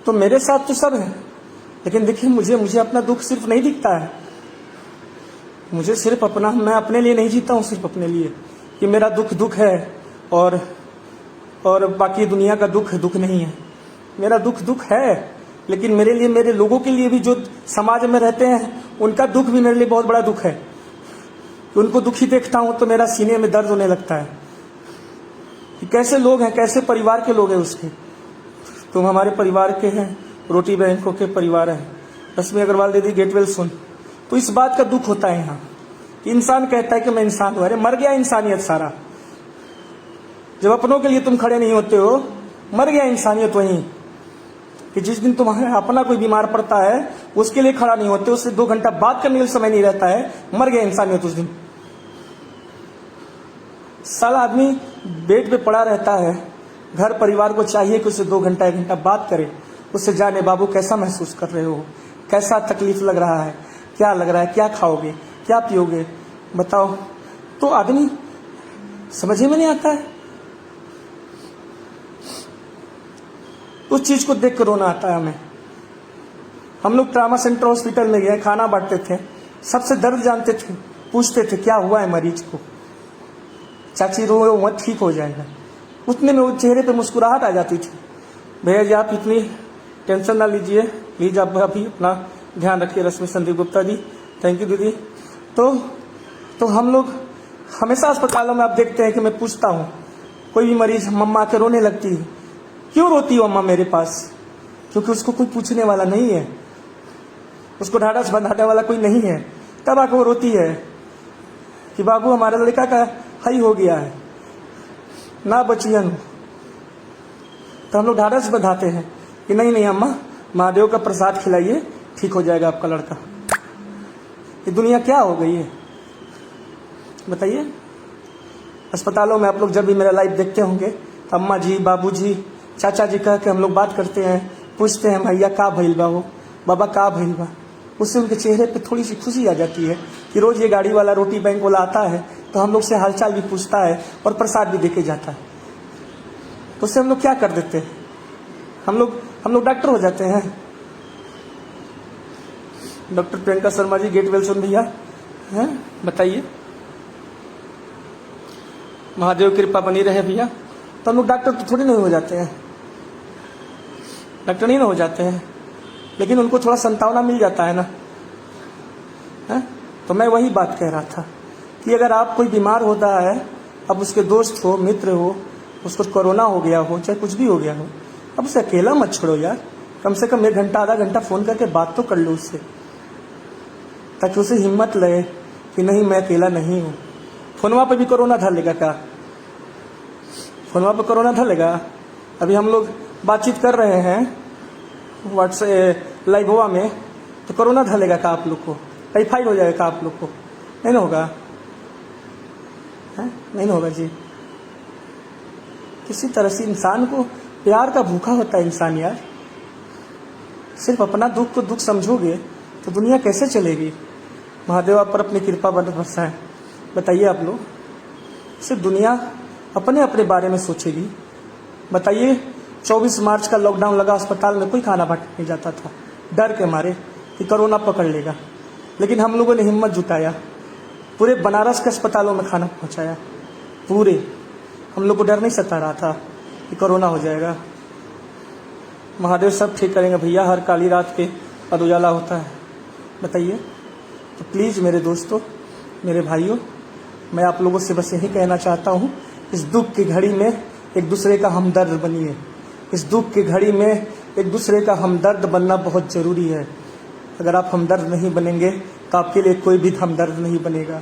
तो मेरे साथ तो सब है, लेकिन देखिए मुझे अपना दुख सिर्फ नहीं दिखता है। मुझे सिर्फ अपना, मैं अपने लिए नहीं जीता हूँ, सिर्फ अपने लिए कि मेरा दुख है और बाकी दुनिया का दुख नहीं है। मेरा दुख है, लेकिन मेरे लिए, मेरे लोगों के लिए भी, जो समाज में रहते हैं, उनका दुख भी मेरे लिए बहुत बड़ा दुख है। उनको दुखी देखता हूं तो मेरा सीने में दर्द होने लगता है कि कैसे लोग हैं, कैसे परिवार के लोग हैं उसके। तुम हमारे परिवार के हैं, रोटी बैंकों के परिवार हैं। रश्मि अग्रवाल दीदी गेट वेल सुन। तो इस बात का दुख होता है यहाँ, इंसान कहता है कि मैं इंसान हूं। अरे मर गया इंसानियत सारा। जब अपनों के लिए तुम खड़े नहीं होते हो, मर गया इंसानियत वहीं। कि जिस दिन तुम्हारा अपना कोई बीमार पड़ता है, उसके लिए खड़ा नहीं होते, उससे 2 घंटा बात करने के लिए समय नहीं रहता है, मर गया इंसानियत उस दिन। साला आदमी बेड पे पड़ा रहता है, घर परिवार को चाहिए कि उससे 2 घंटा 1 घंटा बात करे, उससे जाने बाबू कैसा महसूस कर रहे हो, कैसा तकलीफ लग रहा है, क्या लग रहा है, क्या खाओगे, क्या पियोगे, बताओ। तो आदमी समझ ही में नहीं आता है। उस चीज को देख कर रोना आता है हमें। हम लोग ट्रामा सेंटर हॉस्पिटल में गए, खाना बांटते थे, सबसे दर्द जानते थे, पूछते थे क्या हुआ है मरीज को। चाची रो मत, ठीक हो जाएगा। उतने में वो चेहरे पे मुस्कुराहट आ जाती थी। भैया जी आप इतनी टेंशन ना लीजिए, प्लीज आप अभी अपना ध्यान रखिए। रश्मि संदीप गुप्ता जी, थैंक यू दीदी। तो हम लोग हमेशा अस्पतालों में आप देखते हैं कि मैं पूछता हूँ, कोई भी मरीज मम्मा के रोने लगती है, क्यों रोती हो अम्मा मेरे पास? क्योंकि उसको कोई पूछने वाला नहीं है, उसको ढाढ़स बंधाने वाला कोई नहीं है। तब आकर वो रोती है कि बाबू हमारे लड़का का हाई हो गया है, ना बचियन। तो हम लोग ढाढ़स बंधाते हैं कि नहीं अम्मा, महादेव का प्रसाद खिलाइए, ठीक हो जाएगा आपका लड़का। ये दुनिया क्या हो गई है बताइए। अस्पतालों में आप लोग जब भी मेरा लाइव देखते होंगे, अम्मा जी, बाबू जी, चाचा जी कह के हम लोग बात करते हैं, पूछते हैं भैया का भइल बा हो, बाबा का भइल बा। उससे उनके चेहरे पे थोड़ी सी खुशी आ जाती है कि रोज ये गाड़ी वाला, रोटी बैंक वाला आता है तो हम लोग से हालचाल भी पूछता है और प्रसाद भी देके जाता है। तो उससे हम लोग क्या कर देते हैं, हम लोग डॉक्टर हो जाते हैं। Doctor Priyanka Sharma ji get well सुन भैया, हैं बताइए। महादेव कृपा बनी रहे भैया। तो हम लोग डॉक्टर तो थोड़ी नहीं हो जाते हैं, डॉक्टर नहीं ना हो जाते हैं, लेकिन उनको थोड़ा संतावना मिल जाता है ना, है? तो मैं वही बात कह रहा था कि अगर आप कोई बीमार होता है, अब उसके दोस्त हो, मित्र हो, उसको कोरोना हो गया हो, चाहे कुछ भी हो गया हो, अब उसे अकेला मत छोड़ो यार। कम से कम 1 घंटा आधा घंटा फ़ोन करके बात तो कर लो उससे, ताकि उसे हिम्मत लगे कि नहीं मैं अकेला नहीं हूँ। फोनवा पे भी कोरोना धलेगा क्या? फोनवा पे कोरोना धलेगा? अभी हम लोग बातचीत कर रहे हैं व्हाट्सएप लाइववा में, तो कोरोना धलेगा क्या आप लोग को? टाइफाइड हो जाएगा आप लोग को? नहीं होगा, है नहीं होगा जी। किसी तरह से इंसान को प्यार का भूखा होता है इंसान यार। सिर्फ अपना दुख को दुख समझोगे तो दुनिया कैसे चलेगी? महादेव आप पर अपनी कृपा बरसाए। बताइए आप लोग, सिर्फ दुनिया अपने अपने बारे में सोचेगी। बताइए 24 मार्च का लॉकडाउन लगा, अस्पताल में कोई खाना बांटने नहीं जाता था डर के मारे कि कोरोना पकड़ लेगा, लेकिन हम लोगों ने हिम्मत जुटाया, पूरे बनारस के अस्पतालों में खाना पहुंचाया। पूरे हम लोग को डर नहीं सता रहा था कि कोरोना हो जाएगा। महादेव सब ठीक करेंगे भैया, हर काली रात के बाद उजाला होता है। बताइए, तो प्लीज़ मेरे दोस्तों, मेरे भाइयों, मैं आप लोगों से बस यही कहना चाहता हूँ, इस दुख की घड़ी में एक दूसरे का हमदर्द बनिए। इस दुख की घड़ी में एक दूसरे का हमदर्द बनना बहुत ज़रूरी है। अगर आप हमदर्द नहीं बनेंगे तो आपके लिए कोई भी हमदर्द नहीं बनेगा।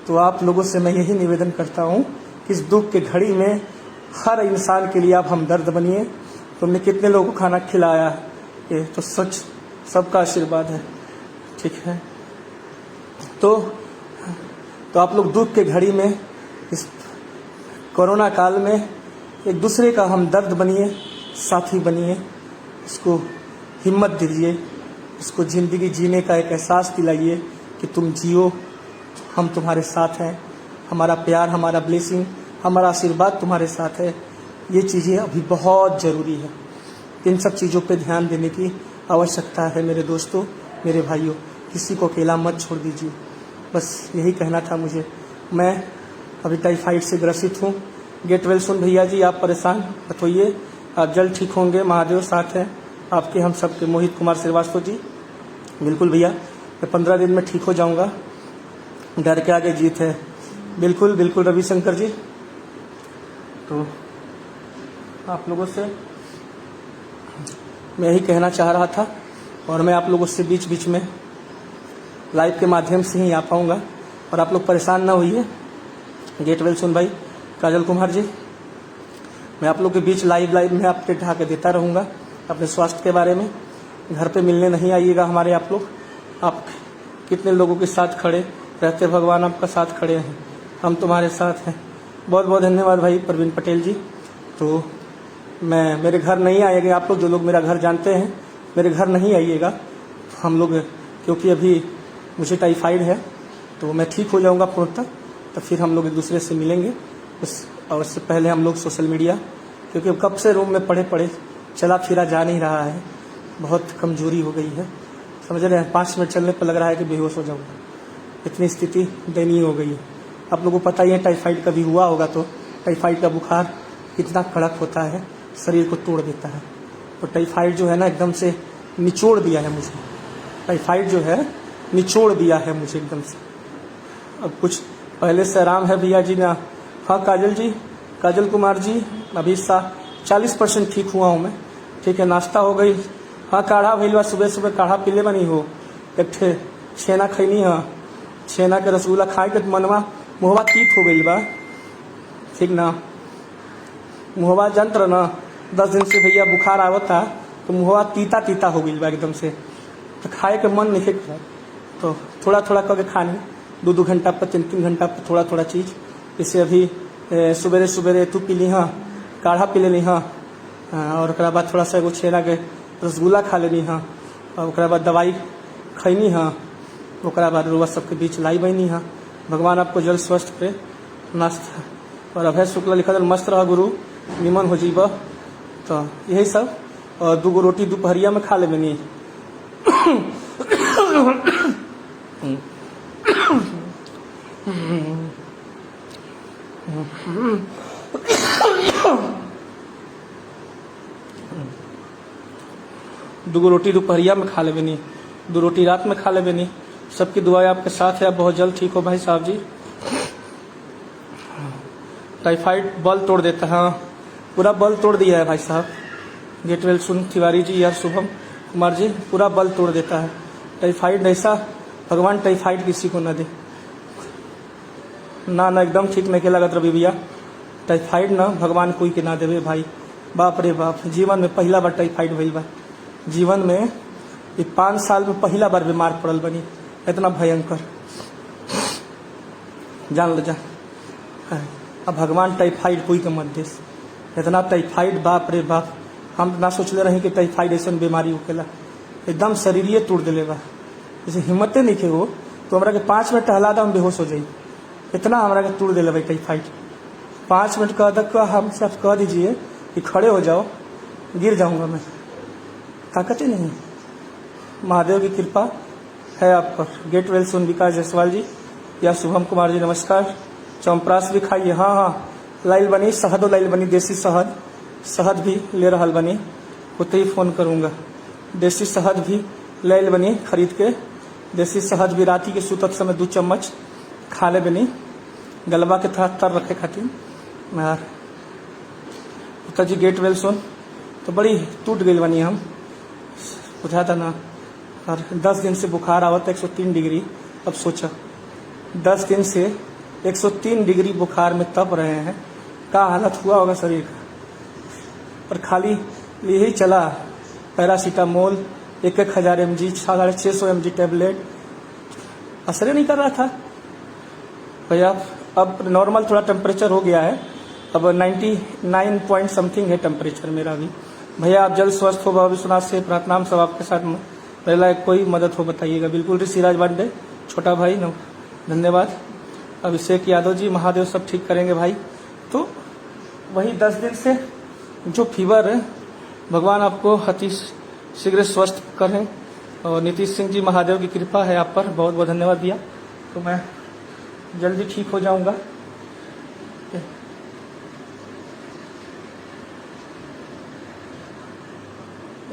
तो आप लोगों से मैं यही निवेदन करता हूँ कि इस दुख की घड़ी में हर इंसान के लिए आप हमदर्द बनिए। तुमने कितने लोगों को खाना खिलाया, ये तो सच सबका आशीर्वाद है, ठीक है। तो आप लोग दुख के घड़ी में, इस कोरोना काल में एक दूसरे का हमदर्द बनिए, साथी बनिए, इसको हिम्मत दीजिए, इसको ज़िंदगी जीने का एक एहसास दिलाइए कि तुम जियो, हम तुम्हारे साथ हैं, हमारा प्यार, हमारा ब्लेसिंग, हमारा आशीर्वाद तुम्हारे साथ है। ये चीज़ें अभी बहुत ज़रूरी है। इन सब चीज़ों पे ध्यान देने की आवश्यकता है मेरे दोस्तों, मेरे भाइयों। किसी को अकेला मत छोड़ दीजिए, बस यही कहना था मुझे। मैं अभी टाइफाइड से ग्रसित हूँ। गेट वेल सुन भैया जी, आप परेशान मत होइए, आप जल्द ठीक होंगे। महादेव साथ हैं आपके, हम सबके। मोहित कुमार श्रीवास्तव जी, बिल्कुल भैया, मैं 15 दिन में ठीक हो जाऊँगा, डर के आगे जीत है। बिल्कुल बिल्कुल रविशंकर जी। तो आप लोगों से मैं यही कहना चाह रहा था, और मैं आप लोगों से बीच बीच में लाइव के माध्यम से ही आ पाऊँगा, और आप लोग परेशान ना होइए। गेट वेल सुन भाई, काजल कुमार जी, मैं आप लोग के बीच लाइव में अपडेट ढा के देता रहूँगा अपने स्वास्थ्य के बारे में। घर पे मिलने नहीं आइएगा हमारे आप लोग। आप कितने लोगों के साथ खड़े रहते, भगवान आपका साथ खड़े हैं, हम तुम्हारे साथ हैं। बहुत बहुत धन्यवाद भाई प्रवीण पटेल जी। तो मैं मेरे घर नहीं आइएगा आप लोग, जो लोग मेरा घर जानते हैं, मेरे घर नहीं आइएगा हम लोग, क्योंकि अभी मुझे टाइफाइड है, तो मैं ठीक हो जाऊंगा पूर्णतः, तो फिर हम लोग एक दूसरे से मिलेंगे। और उससे पहले हम लोग सोशल मीडिया, क्योंकि कब से रूम में पड़े पड़े चला फिरा जा नहीं रहा है, बहुत कमजोरी हो गई है, समझ रहे हैं। 5 मिनट चलने पर लग रहा है कि बेहोश हो जाऊंगा, इतनी स्थिति दयनीय हो गई है। आप लोगों को पता ही है, टाइफाइड कभी हुआ होगा तो टाइफाइड का बुखार कितना कड़क होता है, शरीर को तोड़ देता है। तो टाइफाइड जो है ना, एकदम से निचोड़ दिया है मुझे। टाइफाइड जो है निचोड़ दिया है मुझे एकदम से। अब कुछ पहले से आराम है भैया जी ना। हाँ काजल जी, काजल कुमार जी, अभी 40% ठीक हुआ हूँ मैं, ठीक है। नाश्ता हो गई, हाँ काढ़ा भइल बा, सुबह सुबह काढ़ा पीले बनी हो। एक ठे छेना खैनी, हाँ छेना के रसगुल्ला खाए के मनवा मुहवा तीत हो गई बा, ठीक ना। मुहवा जंत्र ना 10 दिन से भैया बुखार आवता, तो मुहवा तीता तीता हो गई बा एकदम से, तो खाए के मन नहीं कर। तो थोड़ा थोड़ा करके खानी, 2-2 घंटा पर, 3-3 घंटा पर थोड़ा थोड़ा चीज़। जैसे अभी सुबेरे सुबेरे तू पी ली, हाँ काढ़ा पी लेनी, हाँ और ओकरा बाद थोड़ा सा एगो छेना के रसगुल्ला खा लेनी, हाँ और ओकरा बाद दवाई खैनी, हाँ ओकरा बाद रुआ सबके बीच लाई बनी, हाँ। भगवान आपको जल्द स्वस्थ करे। नाश्ता और अभय शुक्ला लिखा था, मस्त रहा गुरु, निमन हो जीवा। तो यही सब, और 2 रोटी दोपहरिया में खा ले बनी। दो रोटी दोपहरिया में खा ले बनी, 2 रोटी रात में खा ले बनी। सबकी दुआएं आपके साथ है, आप बहुत जल्द ठीक हो भाई साहब जी। टाइफाइड बल तोड़ देता है, हाँ पूरा बल तोड़ दिया है भाई साहब, गेट वेल सुन तिवारी जी या शुभम कुमार जी, पूरा बल तोड़ देता है। टाइफाइड ऐसा भगवान टाइफाइड किसी को न दे। ना एकदम ठीक नहीं के लगत रवि भैया, टाइफाइड ना भगवान कोई के ना देवे भाई। बाप रे बाप, जीवन में पहला बार टाइफाइड भइल बा। जीवन में ये 5 साल में पहला बार बीमार पड़ल बनी, इतना भयंकर। जान लो जा, अब भगवान टाइफाइड कोई के मत देस। इतना टाइफाइड, बाप रे बाप, हम ना सोचले रही कि टाइफाइड ऐसा बीमारी होकेला। एकदम शरीरिये तोड़ दिले बा, जैसे हिम्मते नहीं थे वो तो हमरा के 5 मिनट टहला दा हम बेहोश हो जाई। इतना हमरा के तोड़ दिले भाई टाइफाइड। 5 मिनट कह तक हम सब कह दीजिए कि खड़े हो जाओ, गिर जाऊंगा मैं, ताकत ही नहीं। महादेव की कृपा है आप पर। गेट वेल सुन विकास जायसवाल जी या शुभम कुमार जी नमस्कार। चौंपरास भी खाइए। हाँ हाँ, लाइल बनी शहद और लाइल बनी देसी शहद, शहद भी ले रहा बनी, होते ही फोन करूँगा। देसी शहद भी लाइल बनी खरीद के, देसी शहद भी राती के सुतत समय 2 चम्मच खा ले बनी, गलबा के थोड़ा तर रखे खातिर। पिता जी गेट वेल सुन तो बड़ी टूट गई बनी, हम बुझा था ना। और 10 दिन से बुखार आवत 103 डिग्री। अब सोचा 10 दिन से 103 डिग्री बुखार में तप रहे हैं, क्या हालत हुआ होगा शरीर का। पर खाली यही चला पैरासीटामोल 1,000 mg 650 mg टैबलेट, असर नहीं कर रहा था भैया। अब नॉर्मल थोड़ा टेम्परेचर हो गया है, अब 99 पॉइंट समथिंग है टेम्परेचर मेरा भी। भैया आप जल्द स्वस्थ हो, बाबा विश्वनाथ से प्रार्थना सब आपके साथ में। पहला कोई मदद हो बताइएगा। बिल्कुल ऋषिराज बांडे छोटा भाई धन्यवाद। अभिषेक यादव जी, महादेव सब ठीक करेंगे भाई। तो वही 10 दिन से जो फीवर है, भगवान आपको अति शीघ्र स्वस्थ करें। और नीतीश सिंह जी, महादेव की कृपा है आप पर, बहुत बहुत धन्यवाद दिया। तो मैं जल्दी ठीक हो जाऊंगा।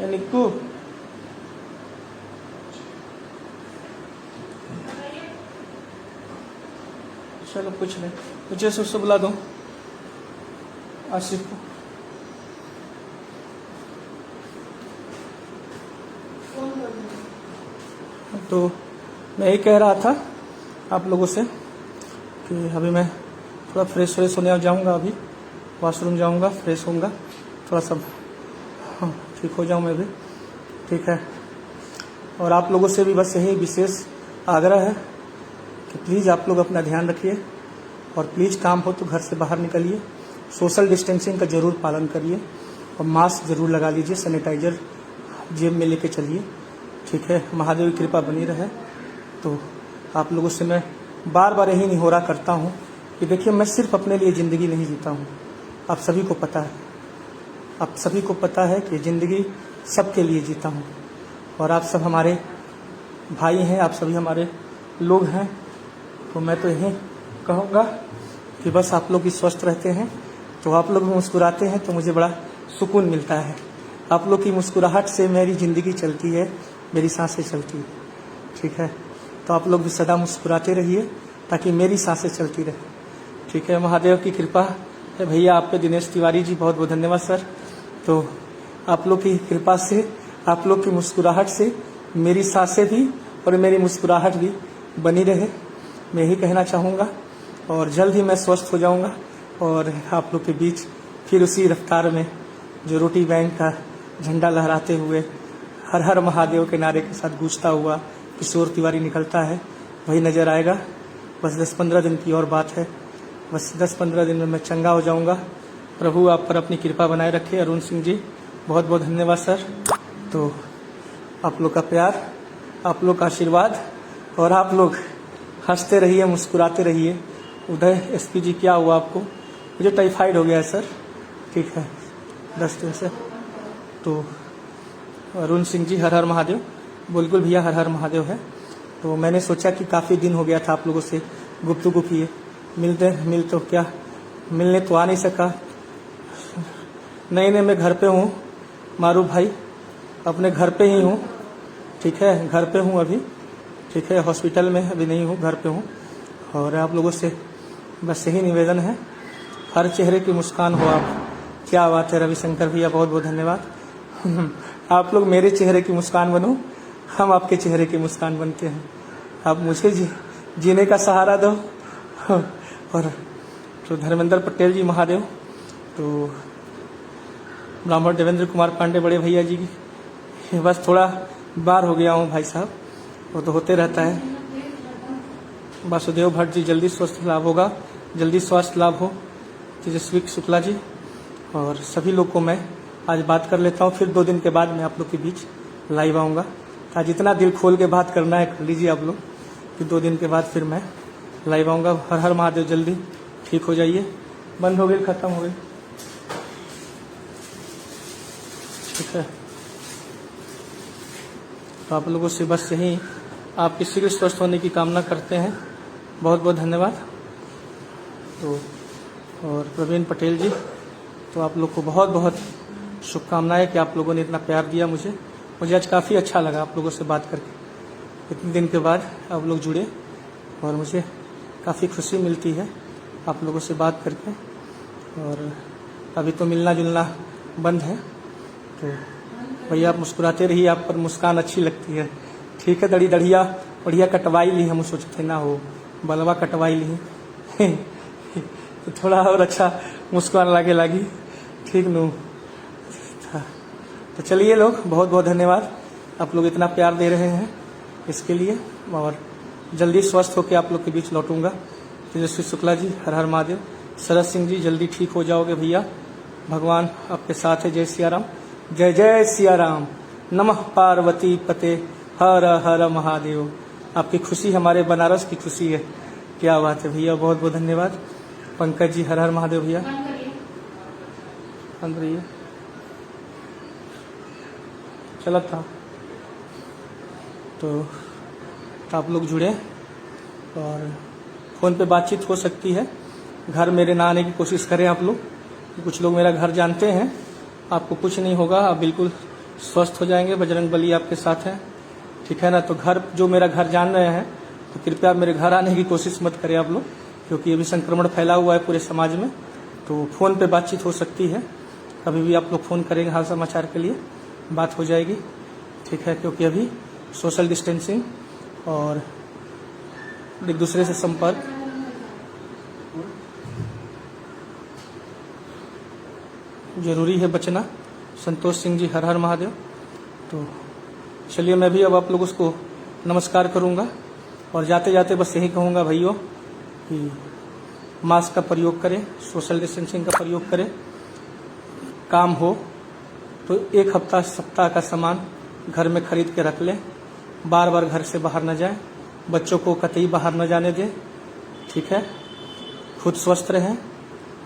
निक्कू चलो कुछ नहीं, मुझे सबसे बुला दो आसिफ को। तो मैं यही कह रहा था आप लोगों से कि अभी मैं थोड़ा फ्रेश होने जाऊंगा, अभी वॉशरूम जाऊंगा, फ्रेश होऊंगा थोड़ा सा, हाँ ठीक हो जाऊँ मैं भी, ठीक है। और आप लोगों से भी बस यही विशेष आग्रह है कि प्लीज़ आप लोग अपना ध्यान रखिए और प्लीज़ काम हो तो घर से बाहर निकलिए, सोशल डिस्टेंसिंग का ज़रूर पालन करिए और मास्क ज़रूर लगा लीजिए, सैनिटाइजर जेब में लेके चलिए, ठीक है। महादेव की कृपा बनी रहे। तो आप लोगों से मैं बार बार यही निहोरा करता हूँ कि देखिए, मैं सिर्फ अपने लिए ज़िंदगी नहीं जीता हूँ, आप सभी को पता है, आप सभी को पता है कि ज़िंदगी सबके लिए जीता हूँ। और आप सब हमारे भाई हैं, आप सभी हमारे लोग हैं। तो मैं तो यही कहूँगा कि बस आप लोग भी स्वस्थ रहते हैं, तो आप लोग भी मुस्कुराते हैं तो मुझे बड़ा सुकून मिलता है। आप लोग की मुस्कुराहट से मेरी ज़िंदगी चलती है, मेरी सांसें चलती है, ठीक है। तो आप लोग भी सदा मुस्कुराते रहिए ताकि मेरी सांसें चलती रहे, ठीक है। महादेव की कृपा है भैया आप पे। दिनेश तिवारी जी, बहुत बहुत धन्यवाद सर। तो आप लोग की कृपा से, आप लोग की मुस्कुराहट से मेरी सांसें भी और मेरी मुस्कुराहट भी बनी रहे, मैं यही कहना चाहूँगा। और जल्द ही मैं स्वस्थ हो जाऊँगा और आप लोग के बीच फिर उसी रफ्तार में जो रोटी बैंक का झंडा लहराते हुए हर हर महादेव के नारे के साथ गूंजता हुआ किशोर तिवारी निकलता है, वही नज़र आएगा। बस 10-15 दिन की और बात है, बस 10-15 दिन में मैं चंगा हो जाऊंगा। प्रभु आप पर अपनी कृपा बनाए रखे। अरुण सिंह जी, बहुत बहुत धन्यवाद सर। तो आप लोग का प्यार, आप लोग का आशीर्वाद और आप लोग हंसते रहिए, मुस्कुराते रहिए। उदय एसपी जी, क्या हुआ आपको? मुझे टाइफाइड हो गया है सर, ठीक है, 10 दिन से। तो अरुण सिंह जी, हर हर महादेव। बिल्कुल भैया, हर हर महादेव है। तो मैंने सोचा कि काफ़ी दिन हो गया था आप लोगों से गुफ्तगू किए, मिल तो क्या मिलने तो आ नहीं सका। नहीं मैं घर पे हूँ मारू भाई, अपने घर पे ही हूँ, ठीक है, घर पे हूँ अभी, ठीक है, हॉस्पिटल में अभी नहीं हूँ, घर पे हूँ। और आप लोगों से बस यही निवेदन है, हर चेहरे की मुस्कान हो आप। क्या बात है रविशंकर भैया, बहुत बहुत धन्यवाद। आप लोग मेरे चेहरे की मुस्कान बनो, हम आपके चेहरे की मुस्कान बनते हैं। आप मुझे जीने का सहारा दो। और तो धर्मेंद्र पटेल जी महादेव, तो ब्राह्मण देवेंद्र कुमार पांडे बड़े भैया जी की, बस थोड़ा बार हो गया हूँ भाई साहब, वो तो होते रहता है। वासुदेव भट्ट जी, जल्दी स्वस्थ लाभ होगा, जल्दी स्वास्थ्य लाभ हो। तेजस्वी शुक्ला जी और सभी लोग को मैं आज बात कर लेता हूँ, फिर 2 दिन के बाद मैं आप लोग के बीच लाइव आऊँगा। आज इतना दिल खोल के बात करना है कर लीजिए आप लोग, फिर 2 दिन के बाद फिर मैं लाइव आऊँगा। हर हर महादेव, जल्दी ठीक हो जाइए। बंद हो गई, खत्म हो गई, ठीक है। तो आप लोगों से बस यही आपके शीघ्र स्वस्थ होने की कामना करते हैं। बहुत बहुत धन्यवाद। तो और प्रवीण पटेल जी, तो आप लोग को बहुत बहुत शुभकामनाएं कि आप लोगों ने इतना प्यार दिया मुझे आज काफ़ी अच्छा लगा आप लोगों से बात करके। इतने दिन के बाद आप लोग जुड़े और मुझे काफ़ी खुशी मिलती है आप लोगों से बात करके। और अभी तो मिलना जुलना बंद है, तो भैया आप मुस्कुराते रहिए, आप पर मुस्कान अच्छी लगती है। ठीक है, दढ़िया बढ़िया कटवाई ली, हम सोचते ना हो बलवा कटवाई ली तो थोड़ा और अच्छा मुस्कान लागी, ठीक नू। तो चलिए लोग, बहुत बहुत धन्यवाद, आप लोग इतना प्यार दे रहे हैं इसके लिए। और जल्दी स्वस्थ होकर आप लोग के बीच लौटूंगा। तेजस्वी शुक्ला जी, हर हर महादेव। शरद सिंह जी, जल्दी ठीक हो जाओगे भैया, भगवान आपके साथ है। जय सिया राम, जय जय सिया राम। नमः पार्वती पते, हर हर महादेव। आपकी खुशी हमारे बनारस की खुशी है, क्या बात है भैया, बहुत बहुत धन्यवाद। पंकज जी, हर हर महादेव भैया। अंदर ये चला था, तो आप लोग जुड़े और फ़ोन पे बातचीत हो सकती है। घर मेरे ना आने की कोशिश करें आप लोग, कुछ लोग मेरा घर जानते हैं। आपको कुछ नहीं होगा, आप बिल्कुल स्वस्थ हो जाएंगे, बजरंग बली आपके साथ है, ठीक है ना। तो घर जो मेरा घर जान रहे हैं, तो कृपया मेरे घर आने की कोशिश मत करें आप लोग, क्योंकि अभी संक्रमण फैला हुआ है पूरे समाज में। तो फ़ोन पे बातचीत हो सकती है, कभी भी आप लोग फ़ोन करेंगे हाल समाचार के लिए बात हो जाएगी, ठीक है। क्योंकि अभी सोशल डिस्टेंसिंग और एक दूसरे से संपर्क जरूरी है, बचना। संतोष सिंह जी, हर हर महादेव। तो चलिए, मैं भी अब आप लोगों को नमस्कार करूंगा और जाते जाते बस यही कहूंगा भाइयों कि मास्क का प्रयोग करें, सोशल डिस्टेंसिंग का प्रयोग करें। काम हो तो 1 हफ्ता सप्ताह का सामान घर में खरीद के रख लें, बार बार घर से बाहर न जाएं, बच्चों को कतई बाहर न जाने दें, ठीक है। खुद स्वस्थ रहें,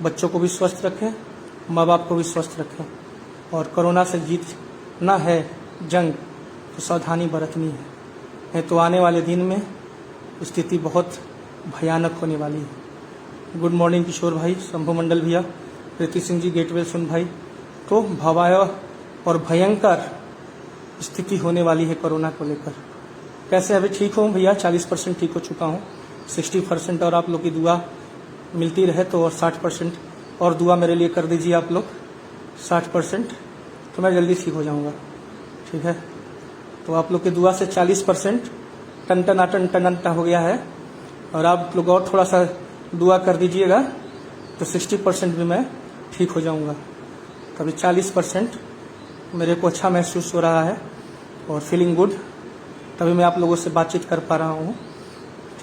बच्चों को भी स्वस्थ रखें, माँ बाप को भी स्वस्थ रखें। और कोरोना से जीतना है जंग, तो सावधानी बरतनी है, नहीं तो आने वाले दिन में स्थिति बहुत भयानक होने वाली है। गुड मॉर्निंग किशोर भाई, शंभू मंडल भैया, प्रीति सिंह जी, गेटवे सुन भाई। तो भयावह और भयंकर स्थिति होने वाली है कोरोना को लेकर। कैसे अभी ठीक हूँ भैया, 40% ठीक हो चुका हूँ, 60% और आप लोग की दुआ मिलती रहे तो और 60% और दुआ मेरे लिए कर दीजिए आप लोग, 60%, तो मैं जल्दी ठीक हो जाऊँगा, ठीक है। तो आप लोग की दुआ से 40% टन हो गया है, और आप लोग और थोड़ा सा दुआ कर दीजिएगा तो 60% भी मैं ठीक हो जाऊँगा। तभी 40% मेरे को अच्छा महसूस हो रहा है और फीलिंग गुड, तभी मैं आप लोगों से बातचीत कर पा रहा हूँ,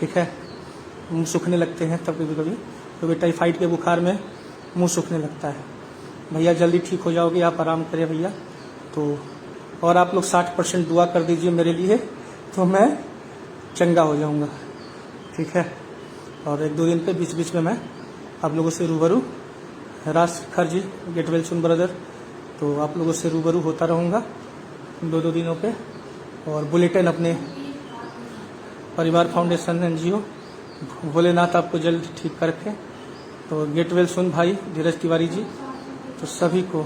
ठीक है। मुँह सूखने लगते हैं तब कभी कभी, क्योंकि टाइफाइड के बुखार में मुँह सूखने लगता है। भैया जल्दी ठीक हो जाओगे, आप आराम करें भैया। तो और आप लोग 60% दुआ कर दीजिए मेरे लिए, तो मैं चंगा हो जाऊँगा, ठीक है। और 1-2 दिन पे बीच बीच में मैं आप लोगों से रूबरू, राज Shekhar ji, get well soon brother, तो आप लोगों से रूबरू होता रहूँगा 2-2 दिनों पे। और बुलेटिन अपने परिवार फाउंडेशन NGO, भोलेनाथ आपको जल्द ठीक कर रखे। तो गेट वेल सुन भाई धीरज तिवारी जी, तो सभी को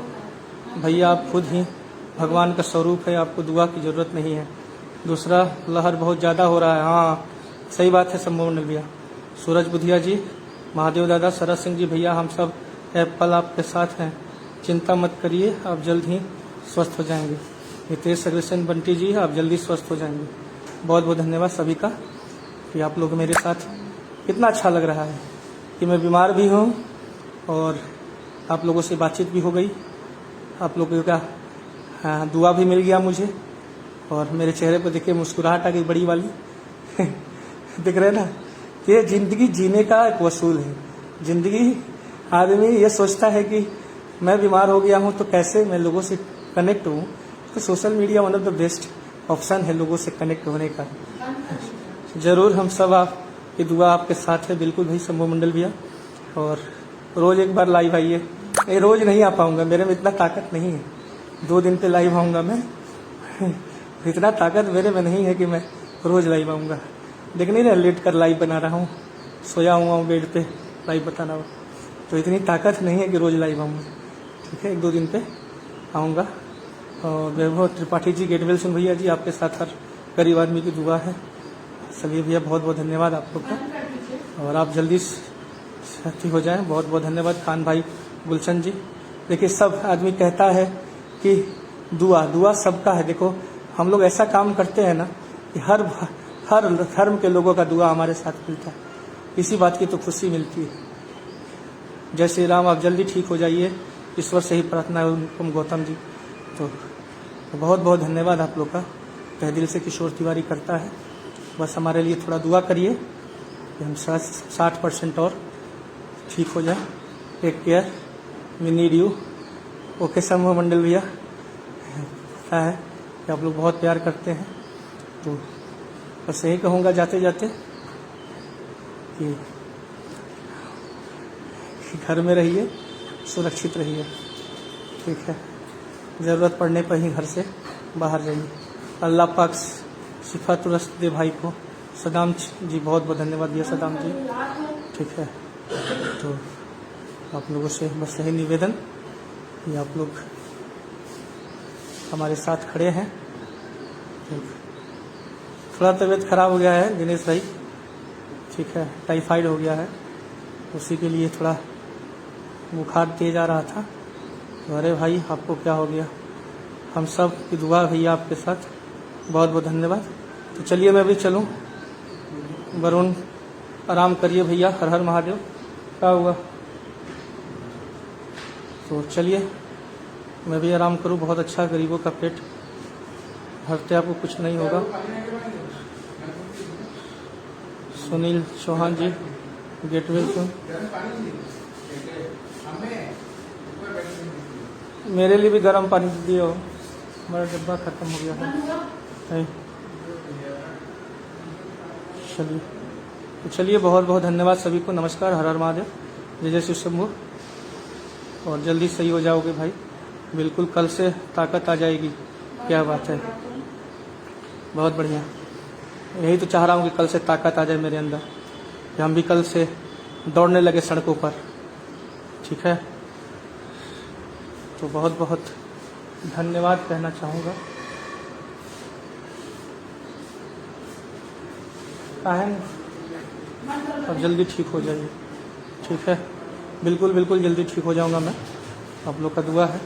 भैया आप खुद ही भगवान का स्वरूप है, आपको दुआ की ज़रूरत नहीं है। दूसरा, लहर बहुत ज़्यादा हो रहा है, हाँ सही बात है संभव भैया। सूरज बुधिया जी, महादेव दादा, शरद सिंह जी भैया, हम सब एप्पल आपके साथ हैं, चिंता मत करिए, आप जल्द ही स्वस्थ हो जाएंगे। नितेश सर्वेशन बंटी जी, आप जल्दी स्वस्थ हो जाएंगे। बहुत बहुत धन्यवाद सभी का कि आप लोग मेरे साथ, कितना अच्छा लग रहा है कि मैं बीमार भी हूँ और आप लोगों से बातचीत भी हो गई, आप लोगों का दुआ भी मिल गया मुझे, और मेरे चेहरे पर देखिए मुस्कुराहट आ गई बड़ी वाली दिख रहे ना। ये ज़िंदगी जीने का एक वसूल है। ज़िंदगी, आदमी ये सोचता है कि मैं बीमार हो गया हूँ तो कैसे मैं लोगों से कनेक्ट हूँ, तो social media one of the best option है लोगों से कनेक्ट होने का। ज़रूर हम सब आपकी दुआ आपके साथ है, बिल्कुल भाई शंभू मंडल भैया। और रोज़ एक बार लाइव आइए। ये रोज़ नहीं आ पाऊँगा, मेरे में इतना ताकत नहीं है, 2 दिन पे लाइव आऊँगा मैं इतना ताकत मेरे में नहीं है कि मैं रोज़ लाइव आऊँगा। देख नहीं रहे, लेट कर लाइव बना रहा हूँ, सोया हुआ हूँ बेड पे, लाइव बताना हो, तो इतनी ताकत नहीं है कि रोज़ लाइव आऊँगा। ठीक है, 1-2 दिन पे आऊँगा। और वैभव त्रिपाठी जी, गेटवेल सिंह भैया जी, आपके साथ हर गरीब आदमी की दुआ है। सभी भैया बहुत बहुत धन्यवाद आप लोग का, और आप जल्दी साथी हो जाएं। बहुत बहुत धन्यवाद खान भाई, गुलशन जी। देखिए सब आदमी कहता है कि दुआ सबका है। देखो हम लोग ऐसा काम करते हैं ना कि हर धर्म के लोगों का दुआ हमारे साथ मिलता है, इसी बात की तो खुशी मिलती है। जय श्री राम, आप जल्दी ठीक हो जाइए, ईश्वर से ही प्रार्थना है उनको, गौतम जी। तो बहुत बहुत धन्यवाद आप लोग का, तहे दिल से किशोर तिवारी करता है। बस हमारे लिए थोड़ा दुआ करिए कि हम 60% और ठीक हो जाए। Take care, we need you. Okay Shambhu Mandal भैया, क्या है कि आप लोग बहुत प्यार करते हैं, तो बस यही कहूँगा जाते जाते कि घर में रहिए, सुरक्षित रहिए। ठीक है, ज़रूरत पड़ने पर ही घर से बाहर जाइए। अल्लाह पाक शिफा तुरस्त दे भाई को। सदाम जी, बहुत बहुत धन्यवाद दिया सदाम जी। ठीक है, तो आप लोगों से बस यही निवेदन कि आप लोग हमारे साथ खड़े हैं। थोड़ा तबीयत खराब हो गया है दिनेश भाई, ठीक है, टाइफाइड हो गया है, उसी के लिए थोड़ा बुखार तेज आ रहा था। तो अरे भाई आपको क्या हो गया, हम सब की दुआ भैया आपके साथ। बहुत बहुत धन्यवाद। तो चलिए मैं भी चलूँ। वरुण आराम करिए भैया, हर हर महादेव। क्या हुआ, तो चलिए मैं भी आराम करूँ। बहुत अच्छा, गरीबों का पेट भरते आपको कुछ नहीं होगा। सुनील चौहान जी, गेटवे से मेरे लिए भी गर्म पानी दिए हो, मेरा डब्बा ख़त्म हो गया है। चलिए तो चलिए, बहुत बहुत धन्यवाद सभी को। नमस्कार, हर हर महादेव, जय जय शिव शंभू। और जल्दी सही हो जाओगे भाई, बिल्कुल कल से ताकत आ जाएगी। क्या बात है, बहुत बढ़िया। यही तो चाह रहा हूँ कि कल से ताकत आ जाए मेरे अंदर, कि हम भी कल से दौड़ने लगे सड़कों पर। ठीक है, तो बहुत बहुत धन्यवाद कहना चाहूँगा। अब जल्दी ठीक हो जाइए। ठीक है, बिल्कुल बिल्कुल जल्दी ठीक हो जाऊँगा मैं, आप लोग का दुआ है।